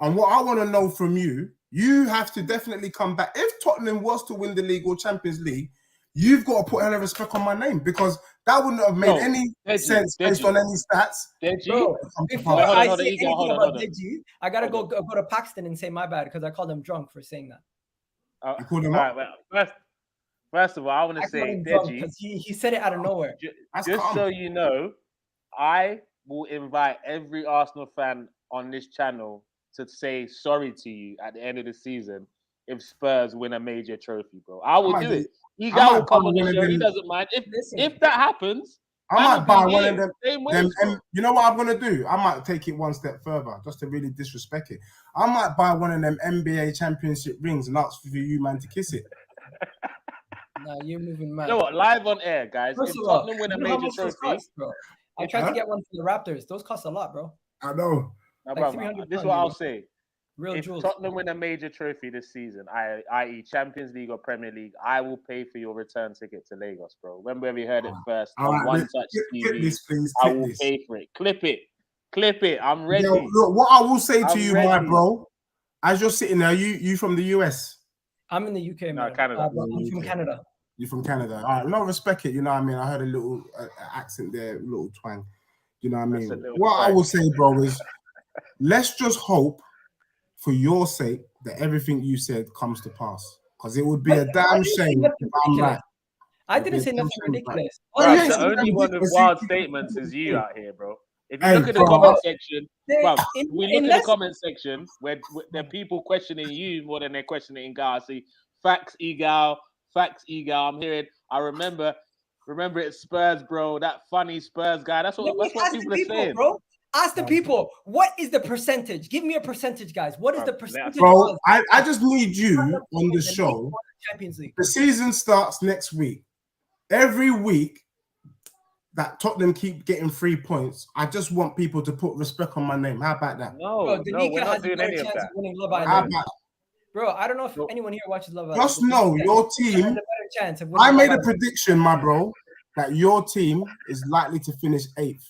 [SPEAKER 1] And what I want to know from you, you have to definitely come back. If Tottenham was to win the league or Champions League, you've got to put a respect on my name because that wouldn't have made any sense based on any stats.
[SPEAKER 3] Bro, before I say anything about Deji, I gotta go to Paxton and say my bad because I called him drunk for saying that.
[SPEAKER 1] You called him up?
[SPEAKER 2] First of all, I want to say Deji
[SPEAKER 3] because he said it out of nowhere.
[SPEAKER 2] Just so you know, I will invite every Arsenal fan on this channel to say sorry to you at the end of the season if Spurs win a major trophy, bro. I will do it. Egal will come on the show. He doesn't mind. If that happens,
[SPEAKER 1] I might buy one of them. You know what I'm gonna do? I might take it one step further, just to really disrespect it. I might buy one of them NBA championship rings and ask for you, man, to kiss it.
[SPEAKER 3] Nah, you're moving mad.
[SPEAKER 2] You know what? Live on air, guys. If Tottenham win a major trophy,
[SPEAKER 3] I tried to get one for the Raptors. Those cost a lot, bro.
[SPEAKER 1] I know.
[SPEAKER 2] This is what I'll say.
[SPEAKER 3] If
[SPEAKER 2] Tottenham win a major trophy this season, i.e. Champions League or Premier League, I will pay for your return ticket to Lagos, bro. Remember we heard it first on One Touch TV. I will pay for it. Clip it. I'm ready.
[SPEAKER 1] Yo, look, what I will say to you, my bro, As you're sitting there, you from the US?
[SPEAKER 3] I'm in the UK,
[SPEAKER 2] No,
[SPEAKER 3] man.
[SPEAKER 2] Canada.
[SPEAKER 3] But I'm from Canada.
[SPEAKER 1] You're from Canada. All right, no, respect it. You know what I mean? I heard a little accent there, a little twang. You know what I mean? What I will say, bro, is let's just hope for your sake that everything you said comes to pass. Because it would be a damn shame if I'm right.
[SPEAKER 3] I didn't say nothing ridiculous.
[SPEAKER 2] Bro, the only one with wild statements is you out here, bro. If you look at the comment section, bro, we look at the comment section where there are people questioning you more than they're questioning Egal. See, facts, Egal. I'm hearing. I remember it's Spurs, bro. That funny Spurs guy. That's what people are saying,
[SPEAKER 3] bro. Ask the people, what is the percentage? Give me a percentage, guys. What is the percentage?
[SPEAKER 1] Bro, I just need you on the show.
[SPEAKER 3] Champions League.
[SPEAKER 1] The season starts next week. Every week that Tottenham keep getting 3 points, I just want people to put respect on my name. How about that?
[SPEAKER 2] No, we're not doing any of that.
[SPEAKER 3] Bro, I don't know if anyone here watches Love Island.
[SPEAKER 1] Just know your team. I made a prediction, my bro, that your team is likely to finish 8th.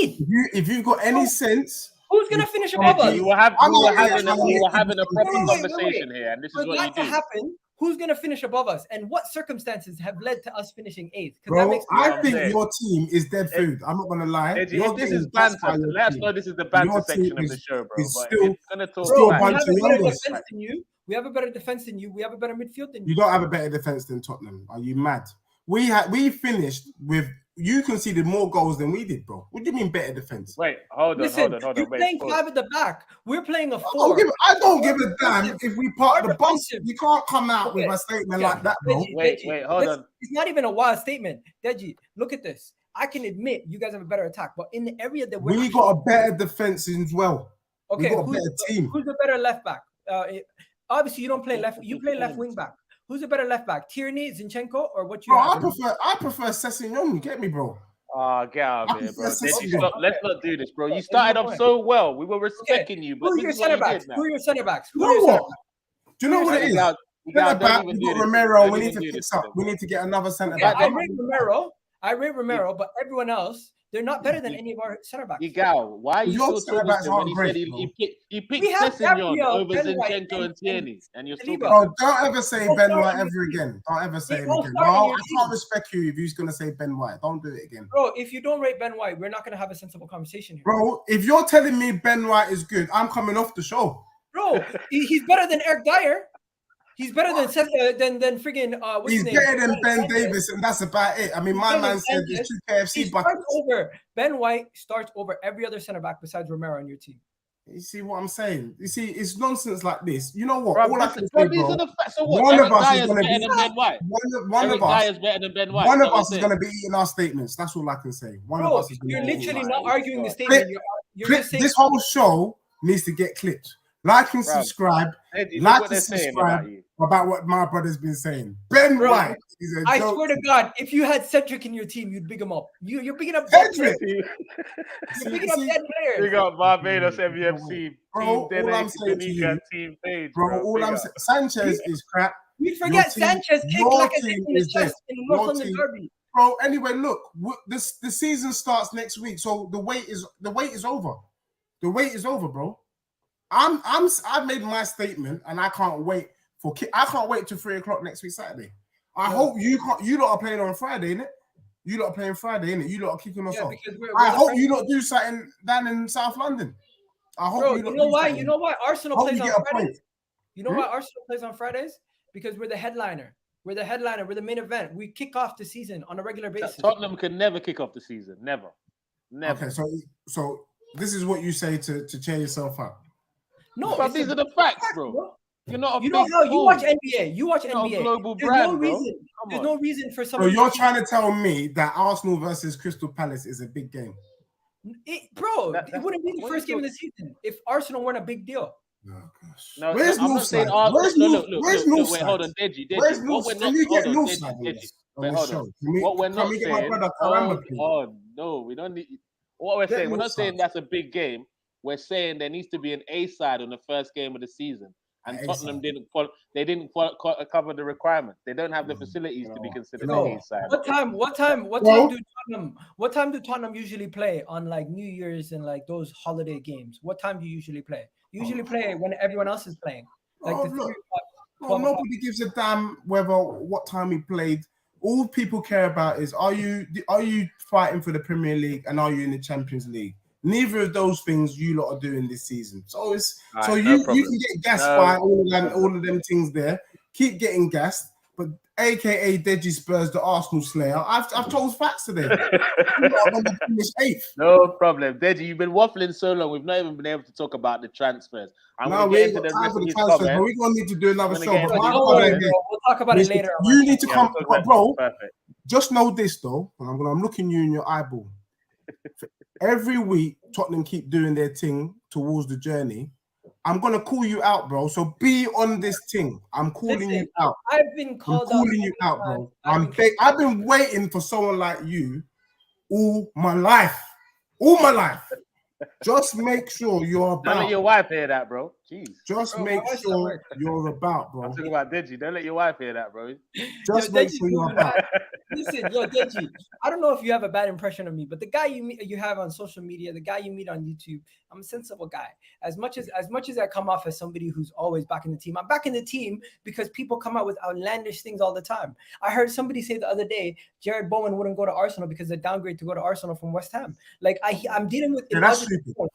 [SPEAKER 3] 8th?
[SPEAKER 1] If you've got any sense,
[SPEAKER 3] who's gonna finish above us?
[SPEAKER 2] We were having a proper conversation here, and this is what you do.
[SPEAKER 3] Who's going to finish above us? And what circumstances have led to us finishing 8th?
[SPEAKER 1] Bro, I think your team is dead food. I'm not going to lie.
[SPEAKER 2] This is banter. Let us know this is the banter section of the show, bro.
[SPEAKER 3] We have a better defense than you. We have a better midfield than you.
[SPEAKER 1] You don't have a better defense than Tottenham. Are you mad? We finished with... You conceded more goals than we did, bro. What do you mean better defense?
[SPEAKER 2] Wait, hold on.
[SPEAKER 3] You're playing 5 at the back. We're playing a 4.
[SPEAKER 1] I don't give a damn if we part the bus. You can't come out with a statement like that, bro.
[SPEAKER 2] Wait, hold on.
[SPEAKER 3] It's not even a wild statement. Deji, look at this. I can admit you guys have a better attack, but in the area that we
[SPEAKER 1] got a better defense as well.
[SPEAKER 3] Okay,
[SPEAKER 1] we got a better team.
[SPEAKER 3] Who's the better left back? Obviously, you don't play left. You play left wing back. Who's the better left back? Tierney, Zinchenko, or what you?
[SPEAKER 1] Bro, I prefer Sessegnon. You get me, bro?
[SPEAKER 2] Get out of here, bro. Let's not do this, bro. You started off so well. We were respecting you, but
[SPEAKER 3] who are your center backs? Who are your center backs?
[SPEAKER 1] Do you know what it is? Centre back, we got Romero. We need to fix up. We need to get another centre back.
[SPEAKER 3] I rate Romero, but everyone else, they're not better than any of our center backs.
[SPEAKER 2] Egal, why are you still talking to him when he said he picked Sessegnon over Zinchenko and Tierney, and you're still
[SPEAKER 1] Bro, don't ever say Ben White ever again. Don't ever say him again. No, I can't respect you if you're going to say Ben White. Don't do it again.
[SPEAKER 3] Bro, if you don't rate Ben White, we're not going to have a sensible conversation here.
[SPEAKER 1] Bro, if you're telling me Ben White is good, I'm coming off the show.
[SPEAKER 3] Bro, he's better than Eric Dyer. He's better than friggin' what's
[SPEAKER 1] he's
[SPEAKER 3] his name?
[SPEAKER 1] better than Ben Davis, and that's about it. I mean, my man said there's 2 KFC buckets.
[SPEAKER 3] Ben White starts over every other center back besides Romero on your team.
[SPEAKER 1] You see what I'm saying? You see, it's nonsense like this. You know what?
[SPEAKER 2] Bro,
[SPEAKER 1] all I can say,
[SPEAKER 2] these are the facts. So what?
[SPEAKER 1] One
[SPEAKER 2] Eric
[SPEAKER 1] of us
[SPEAKER 2] Dyer's
[SPEAKER 1] is going to
[SPEAKER 2] better than Ben White.
[SPEAKER 1] One of us
[SPEAKER 2] is better than Ben White.
[SPEAKER 1] One of us is going to be eating our statements. That's all I can say. One of us is going to be
[SPEAKER 3] literally not arguing the statement. You're just saying
[SPEAKER 1] this whole show needs to get clipped. Like and subscribe. Like and subscribe about what my brother's been saying. Ben White is a
[SPEAKER 3] I swear to God, if you had Cedric in your team, you'd big him up. You're picking up Cedric. You're picking up dead players.
[SPEAKER 2] You got Barbados MUFC.
[SPEAKER 1] Bro, all I'm saying to you, bro, all I'm saying, Sanchez is crap.
[SPEAKER 3] We forget Sanchez kicked like a in the chest in North London Derby.
[SPEAKER 1] Bro, anyway, look, the season starts next week, so the wait is over. The wait is over, bro. I've made my statement, and I can't wait till 3:00 next week Saturday. I hope you lot are playing on Friday, innit? You lot are playing Friday, innit? You lot are kicking us off. I hope you lot do something down in South London. I hope
[SPEAKER 3] you know why? You know why Arsenal plays on Fridays? You know why Arsenal plays on Fridays? Because we're the headliner. We're the main event. We kick off the season on a regular basis.
[SPEAKER 2] Tottenham can never kick off the season. Never.
[SPEAKER 1] Okay, so this is what you say to cheer yourself up.
[SPEAKER 3] No,
[SPEAKER 2] but these are the facts, bro. You're not.
[SPEAKER 3] You don't know. You watch NBA. You watch NBA.
[SPEAKER 2] Global brand,
[SPEAKER 3] There's no reason for someone.
[SPEAKER 1] So you're trying to tell me that Arsenal versus Crystal Palace is a big game,
[SPEAKER 3] it wouldn't be the first game of the season if Arsenal weren't a big deal.
[SPEAKER 1] Oh gosh.
[SPEAKER 2] No,
[SPEAKER 1] where's Northside?
[SPEAKER 2] Where's Northside? Wait, hold on, Deji.
[SPEAKER 1] Where's Northside? Can you get Northside?
[SPEAKER 2] Wait, hold on. What we're not saying. No, we don't need. What we're saying, we're not saying that's a big game. We're saying there needs to be an A side on the first game of the season, and Tottenham didn't cover the requirements. They don't have the facilities to be considered an A side.
[SPEAKER 3] What time do Tottenham usually play on like New Year's and like those holiday games? What time do you usually play? You usually play when everyone else is playing. Like the
[SPEAKER 1] look,
[SPEAKER 3] 12
[SPEAKER 1] nobody gives a damn what time we played. All people care about is are you fighting for the Premier League and are you in the Champions League? Neither of those things you lot are doing this season. So it's you can get gassed by all of them things there. Keep getting gassed, but AKA Deji Spurs, the Arsenal slayer. I've told facts today. You're going to finish 8th.
[SPEAKER 2] No problem, Deji. You've been waffling so long. We've not even been able to talk about the transfers.
[SPEAKER 1] We ain't got time for the transfers, but we're going to need to do another show.
[SPEAKER 3] We'll talk about it later.
[SPEAKER 1] You need to come, bro. Perfect. Just know this though. I'm looking you in your eyeball. Every week, Tottenham keep doing their thing towards the journey. I'm gonna call you out, bro. So be on this thing. I'm calling you out.
[SPEAKER 3] I've been called out.
[SPEAKER 1] Calling you out, bro. I've been waiting for someone like you all my life. All my life. Just make sure you're about.
[SPEAKER 2] Don't let your wife hear that, bro. Jeez.
[SPEAKER 1] Just make sure you're about, bro.
[SPEAKER 2] I'm talking about Deji. Don't let your wife hear that, bro.
[SPEAKER 1] Just make sure you're about.
[SPEAKER 3] Listen, Deji, I don't know if you have a bad impression of me, but the guy you have on social media, the guy you meet on YouTube, I'm a sensible guy. As much as I come off as somebody who's always back in the team, I'm back in the team because people come out with outlandish things all the time. I heard somebody say the other day, Jared Bowen wouldn't go to Arsenal because they downgrade to go to Arsenal from West Ham. Like I'm dealing with illogical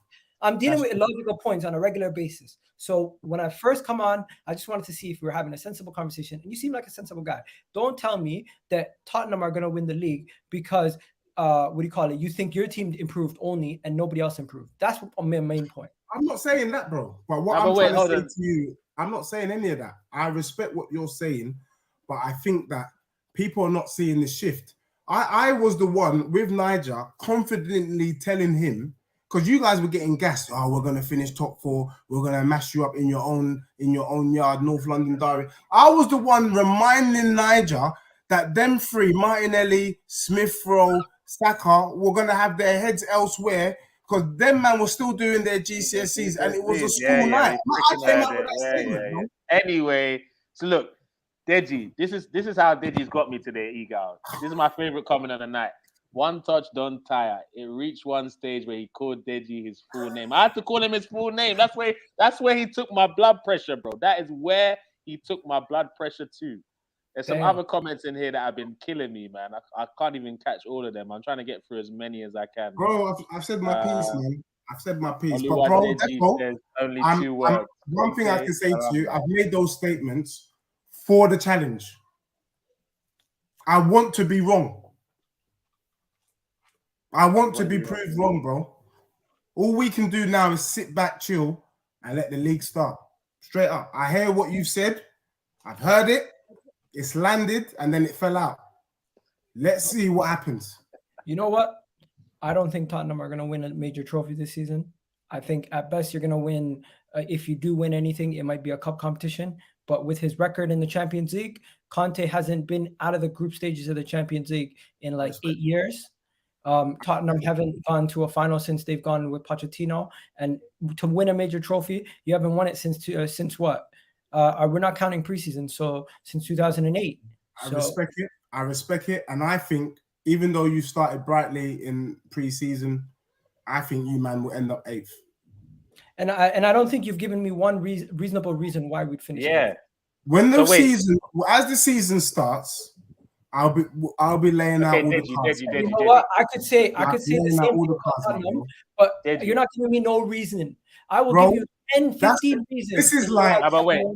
[SPEAKER 3] points on a regular basis. So when I first come on, I just wanted to see if we were having a sensible conversation. And you seem like a sensible guy. Don't tell me that Tottenham are going to win the league because, you think your team improved only and nobody else improved. That's my main point.
[SPEAKER 1] I'm not saying that, bro. But what I'm trying to say to you, I'm not saying any of that. I respect what you're saying, but I think that people are not seeing the shift. I was the one with Niger confidently telling him, because you guys were getting gassed. Oh, we're gonna finish top 4. We're gonna mash you up in your own yard, North London Derby. I was the one reminding Niger that them 3, Martinelli, Smith Rowe, Saka, were gonna have their heads elsewhere because them man were still doing their GCSEs and it was a school night.
[SPEAKER 2] Anyway, so look, Deji, this is how Deji's got me today, Egal. This is my favorite comment of the night. One touch, don't tire. It reached one stage where he called Deji his full name. I had to call him his full name. That's where he took my blood pressure, bro. That is where he took my blood pressure to. There's some other comments in here that have been killing me, man. I can't even catch all of them. I'm trying to get through as many as I can.
[SPEAKER 1] Bro, I've said my piece, man. I've said my piece.
[SPEAKER 2] But
[SPEAKER 1] bro,
[SPEAKER 2] only 2 words.
[SPEAKER 1] One thing I can say to you, I've made those statements for the challenge. I want to be wrong. I want to be proved wrong, bro. All we can do now is sit back, chill, and let the league start. Straight up. I hear what you've said. I've heard it. It's landed, and then it fell out. Let's see what happens.
[SPEAKER 3] You know what? I don't think Tottenham are going to win a major trophy this season. I think at best you're going to win. If you do win anything, it might be a cup competition. But with his record in the Champions League, Conte hasn't been out of the group stages of the Champions League in like 8 years. Tottenham haven't gone to a final since they've gone with Pochettino, and to win a major trophy, you haven't won it since what? We're not counting preseason, so since 2008.
[SPEAKER 1] I respect it, and I think even though you started brightly in preseason, I think you man will end up 8th.
[SPEAKER 3] And I don't think you've given me one reasonable reason why we'd finish.
[SPEAKER 2] Yeah.
[SPEAKER 1] When the as the season starts, I'll be laying out all the cards.
[SPEAKER 3] You know what? I could say the same thing about Tottenham, but you're not giving me no reason. I will give you 10, 15 reasons.
[SPEAKER 1] This is like...
[SPEAKER 2] but wait.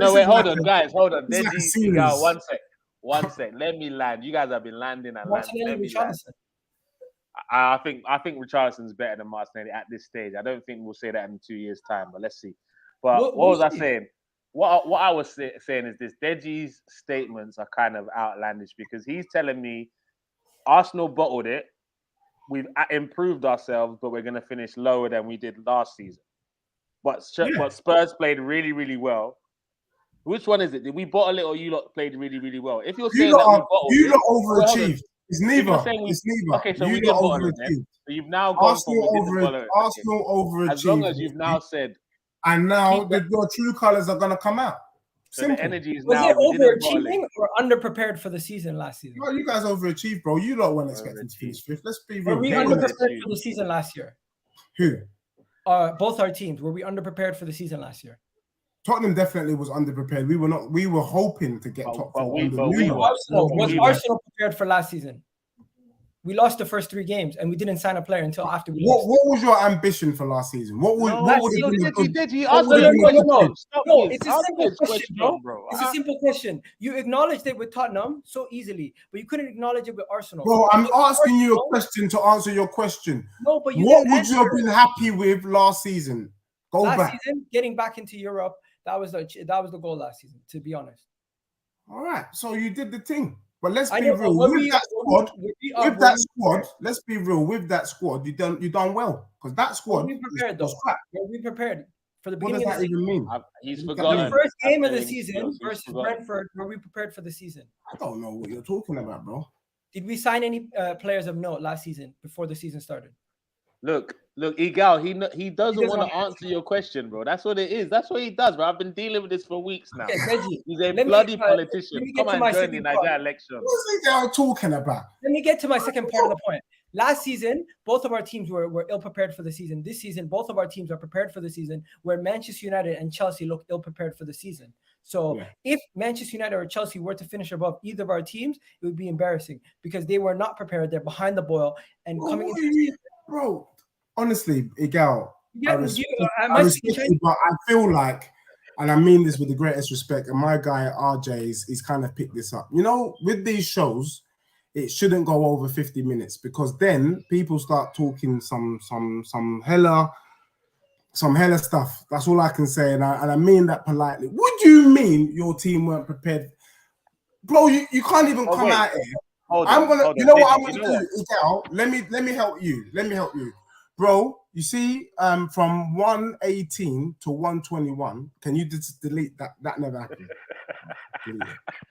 [SPEAKER 2] Hold on, guys. Hold on. Deji, one sec. Let me land. You guys have been landing and landing. I think Richarlison's better than Martinelli at this stage. I don't think we'll say that in 2 years' time, but let's see. But what was I saying? What I was saying is this: Deji's statements are kind of outlandish because he's telling me Arsenal bottled it, we've improved ourselves, but we're going to finish lower than we did last season. But Spurs played really, really well. Which one is it? Did we bottle it or you lot played really, really well? If you're saying that we bottled
[SPEAKER 1] you lot overachieved. It's neither.
[SPEAKER 2] Okay, so we did bottle it. So you've now gone
[SPEAKER 1] Arsenal overachieved.
[SPEAKER 2] As long as you've now said.
[SPEAKER 1] And now your true colours are going to come out.
[SPEAKER 2] So the energy is
[SPEAKER 3] was
[SPEAKER 2] now.
[SPEAKER 3] it overachieving or underprepared for the season last season?
[SPEAKER 1] No, you guys overachieved, bro. You lot weren't expecting to finish 5th. Let's be real.
[SPEAKER 3] Were we underprepared for the season last year?
[SPEAKER 1] Who?
[SPEAKER 3] both our teams, were we underprepared for the season last year?
[SPEAKER 1] Tottenham definitely was underprepared. We were not. We were hoping to get top four.
[SPEAKER 3] Was Arsenal prepared for last season? We lost the first 3 games, and we didn't sign a player until after we lost.
[SPEAKER 1] What was your ambition for last season? What would
[SPEAKER 2] No,
[SPEAKER 3] it's a simple question, bro. It's a simple question. You acknowledged it with Tottenham so easily, but you couldn't acknowledge it with Arsenal.
[SPEAKER 1] Bro, I'm asking you a question to answer your question.
[SPEAKER 3] No, but
[SPEAKER 1] what would you have been happy with last season?
[SPEAKER 3] Last season, getting back into Europe. That was the goal last season, to be honest.
[SPEAKER 1] All right, so you did the thing. But let's be real. With that squad, let's be real. With that squad, you done well, because that squad
[SPEAKER 3] we prepared though. We prepared for the beginning.
[SPEAKER 1] What does that even mean?
[SPEAKER 2] He's forgotten.
[SPEAKER 3] The first game of the season versus Brentford, were we prepared for the season?
[SPEAKER 1] I don't know what you're talking about, bro.
[SPEAKER 3] Did we sign any players of note last season before the season started?
[SPEAKER 2] Look, Egal, he doesn't want to answer your question, bro. That's what it is. That's what he does, bro. I've been dealing with this for weeks now.
[SPEAKER 3] Okay, Deji,
[SPEAKER 2] he's a bloody politician. Come on, join the Nigerian election.
[SPEAKER 1] What's Egal talking about?
[SPEAKER 3] Let me get to my second part of the point. Last season, both of our teams were ill-prepared for the season. This season, both of our teams are prepared for the season, where Manchester United and Chelsea look ill-prepared for the season. So if Manchester United or Chelsea were to finish above either of our teams, it would be embarrassing because they were not prepared. They're behind the boil. And coming into the season,
[SPEAKER 1] bro, honestly, Egal, I respect you, but I feel like, and I mean this with the greatest respect, and my guy RJ he's kind of picked this up. You know, with these shows, it shouldn't go over 50 minutes because then people start talking some hella stuff. That's all I can say, and I mean that politely. What do you mean your team weren't prepared, bro? You can't even come out here. I'm gonna do, Egal, let me help you. Bro, you see, from 118 to 121, can you just delete that? That never happened.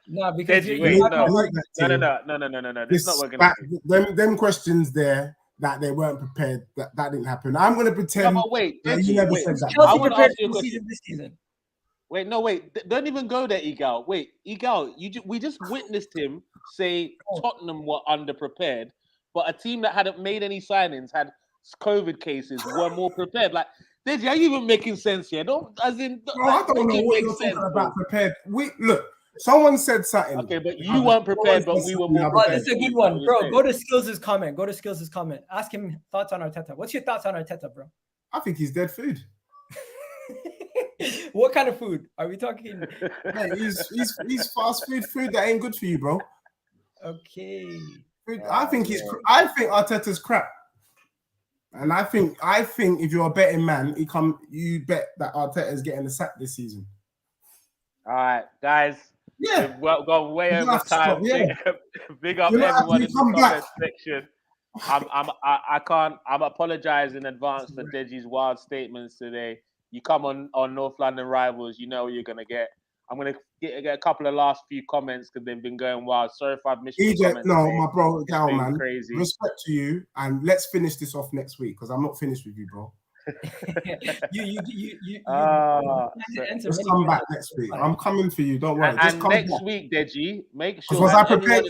[SPEAKER 3] No, because
[SPEAKER 2] no. This is not working.
[SPEAKER 1] Them questions there that they weren't prepared. That didn't happen. I'm gonna pretend.
[SPEAKER 2] No, wait, Deji,
[SPEAKER 1] you never said that.
[SPEAKER 3] I want to ask you a question this season.
[SPEAKER 2] Wait, don't even go there, Egal. Wait, Egal, we just witnessed him say Tottenham were underprepared, but a team that hadn't made any signings had COVID cases were more prepared. Like, Deji, are you even making sense here? I don't know
[SPEAKER 1] what you're talking about prepared. Look, someone said something.
[SPEAKER 2] Okay, but you weren't prepared, but we were more prepared.
[SPEAKER 3] This is a good one, bro. Go to Skills' comment. Ask him thoughts on Arteta. What's your thoughts on Arteta, bro?
[SPEAKER 1] I think he's dead food.
[SPEAKER 3] What kind of food are we talking?
[SPEAKER 1] Man, he's fast food that ain't good for you, bro.
[SPEAKER 3] Okay.
[SPEAKER 1] I think Arteta's crap. And I think if you're a betting man, you bet that Arteta is getting the sack this season.
[SPEAKER 2] All right, guys.
[SPEAKER 1] Yeah,
[SPEAKER 2] we've gone way over time. Big up everyone in the comment section. I'm apologize in advance for Deji's wild statements today. You come on North London Rivals, you know what you're gonna get. I'm gonna get a couple of last few comments because they've been going wild. Sorry if I've missed your comments.
[SPEAKER 1] No, my bro, Gal, man.
[SPEAKER 2] Crazy.
[SPEAKER 1] Respect to you, and let's finish this off next week because I'm not finished with you, bro. Just come back next week. I'm coming for you. Don't worry.
[SPEAKER 2] And next week, Deji, make sure.
[SPEAKER 1] Was I prepared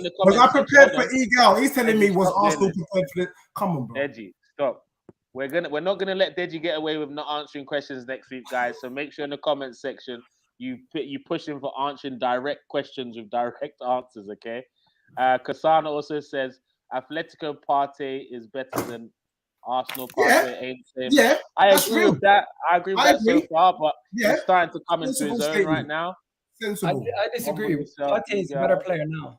[SPEAKER 1] for Egal? He's telling me was Arsenal prepared for it. Come on, bro.
[SPEAKER 2] Deji, stop. We're not gonna let Deji get away with not answering questions next week, guys. So make sure in the comment section you push him for answering direct questions with direct answers. Okay. Kasana also says Atletico Partey is better than Arsenal. Partey ain't the same.
[SPEAKER 1] Yeah,
[SPEAKER 2] I agree with that. I agree with that so far, but he's starting to come into his own right now.
[SPEAKER 1] Sensible.
[SPEAKER 3] I disagree. Partey is a better player now.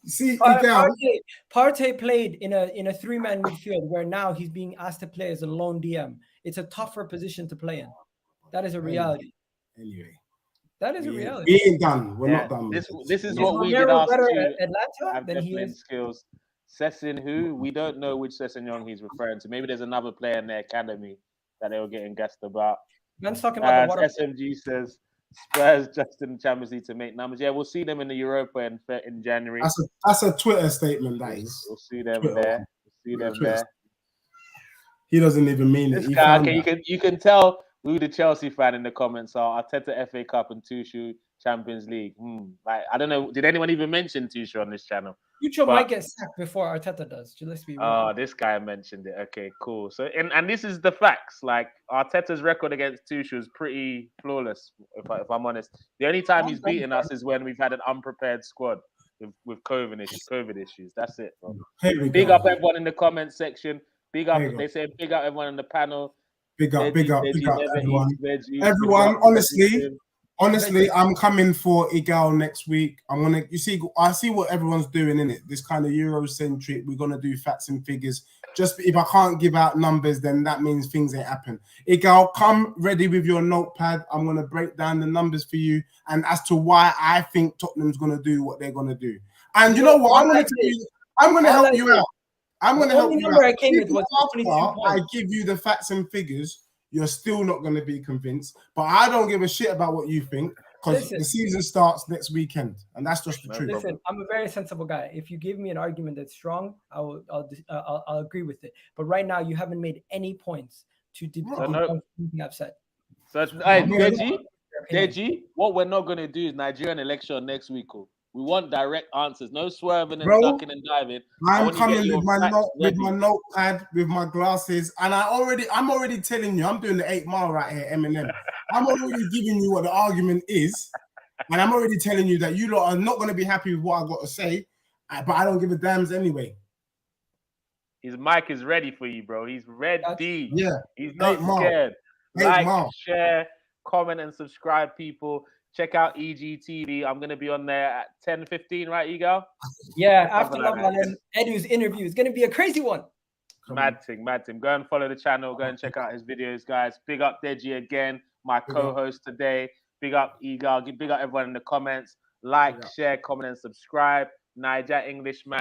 [SPEAKER 1] See,
[SPEAKER 3] Partey played in a 3-man midfield where now he's being asked to play as a lone DM. It's a tougher position to play in. That is a reality.
[SPEAKER 1] Anyway,
[SPEAKER 3] that is a reality.
[SPEAKER 1] We ain't done. We're not done.
[SPEAKER 2] This is what we did ask to
[SPEAKER 3] Atlanta than he is.
[SPEAKER 2] Skills. Sessin, who we don't know which Sessin Young he's referring to. Maybe there's another player in their academy that they were getting gassed about.
[SPEAKER 3] Man's talking about the water.
[SPEAKER 2] SMG says Spurs just in the Champions League to make numbers. Yeah, we'll see them in the Europa in January.
[SPEAKER 1] That's a Twitter statement. That is.
[SPEAKER 2] We'll see them there.
[SPEAKER 1] He doesn't even mean it.
[SPEAKER 2] You can tell who the Chelsea fan in the comments are. Arteta FA Cup and Tuchel Champions League. Like, I don't know. Did anyone even mention Tuchel on this channel?
[SPEAKER 3] Future
[SPEAKER 2] But-
[SPEAKER 3] might get sacked before Arteta does. Let's be real.
[SPEAKER 2] Oh, this guy mentioned it. Okay, cool. So, and this is the facts. Like Arteta's record against Tuchel is pretty flawless. If I'm honest, the only time he's beaten us is when we've had an unprepared squad with COVID issues. That's it, bro.
[SPEAKER 1] Here we
[SPEAKER 2] Big
[SPEAKER 1] go.
[SPEAKER 2] up everyone in the comment section. Big up.
[SPEAKER 1] There you go.
[SPEAKER 2] They say big up everyone on the panel.
[SPEAKER 1] Big up, big up, big up,
[SPEAKER 2] Never
[SPEAKER 1] everyone.
[SPEAKER 2] eats veggies.
[SPEAKER 1] Everyone,
[SPEAKER 2] Big up,
[SPEAKER 1] honestly,
[SPEAKER 3] Honestly,
[SPEAKER 1] I'm coming for Egal next week. I see what everyone's doing in it. This kind of Eurocentric. We're gonna do facts and figures. Just if I can't give out numbers, then that means things ain't happen. Egal, come ready with your notepad. I'm gonna break down the numbers for you and as to why I think Tottenham's gonna do what they're gonna do. And you know what? I'm gonna help you out. I'm gonna help you out.
[SPEAKER 3] I came with was 22
[SPEAKER 1] After I
[SPEAKER 3] points.
[SPEAKER 1] give you the facts and figures, you're still not going to be convinced. But I don't give a shit about what you think because the season starts next weekend, and that's just the truth.
[SPEAKER 3] Listen, I'm a very sensible guy. If you give me an argument that's strong, I'll agree with it. But right now, you haven't made any points to debunk anything I've said.
[SPEAKER 2] So, Deji, what we're not going to do is Nigerian election next week. We want direct answers, no swerving and ducking and diving.
[SPEAKER 1] I'm coming with my notepad, with my glasses, and I'm already telling you, I'm doing the 8 Mile right here, Eminem. I'm already giving you what the argument is, and I'm already telling you that you lot are not going to be happy with what I got to say, but I don't give a damn anyway.
[SPEAKER 2] His mic is ready for you, bro. He's ready.
[SPEAKER 1] Yeah,
[SPEAKER 2] he's not scared. Like, share, comment, and subscribe, people. Check out EGTV. I'm going to be on there at 10:15, right, Egal?
[SPEAKER 3] Yeah, after Love Island, Edu's interview is going to be a crazy one.
[SPEAKER 2] Mad thing. Go and follow the channel. Go and check out his videos, guys. Big up Deji again, my co-host today. Big up Egal. Big up everyone in the comments. Like, share, comment, and subscribe. NigerianEnglishman.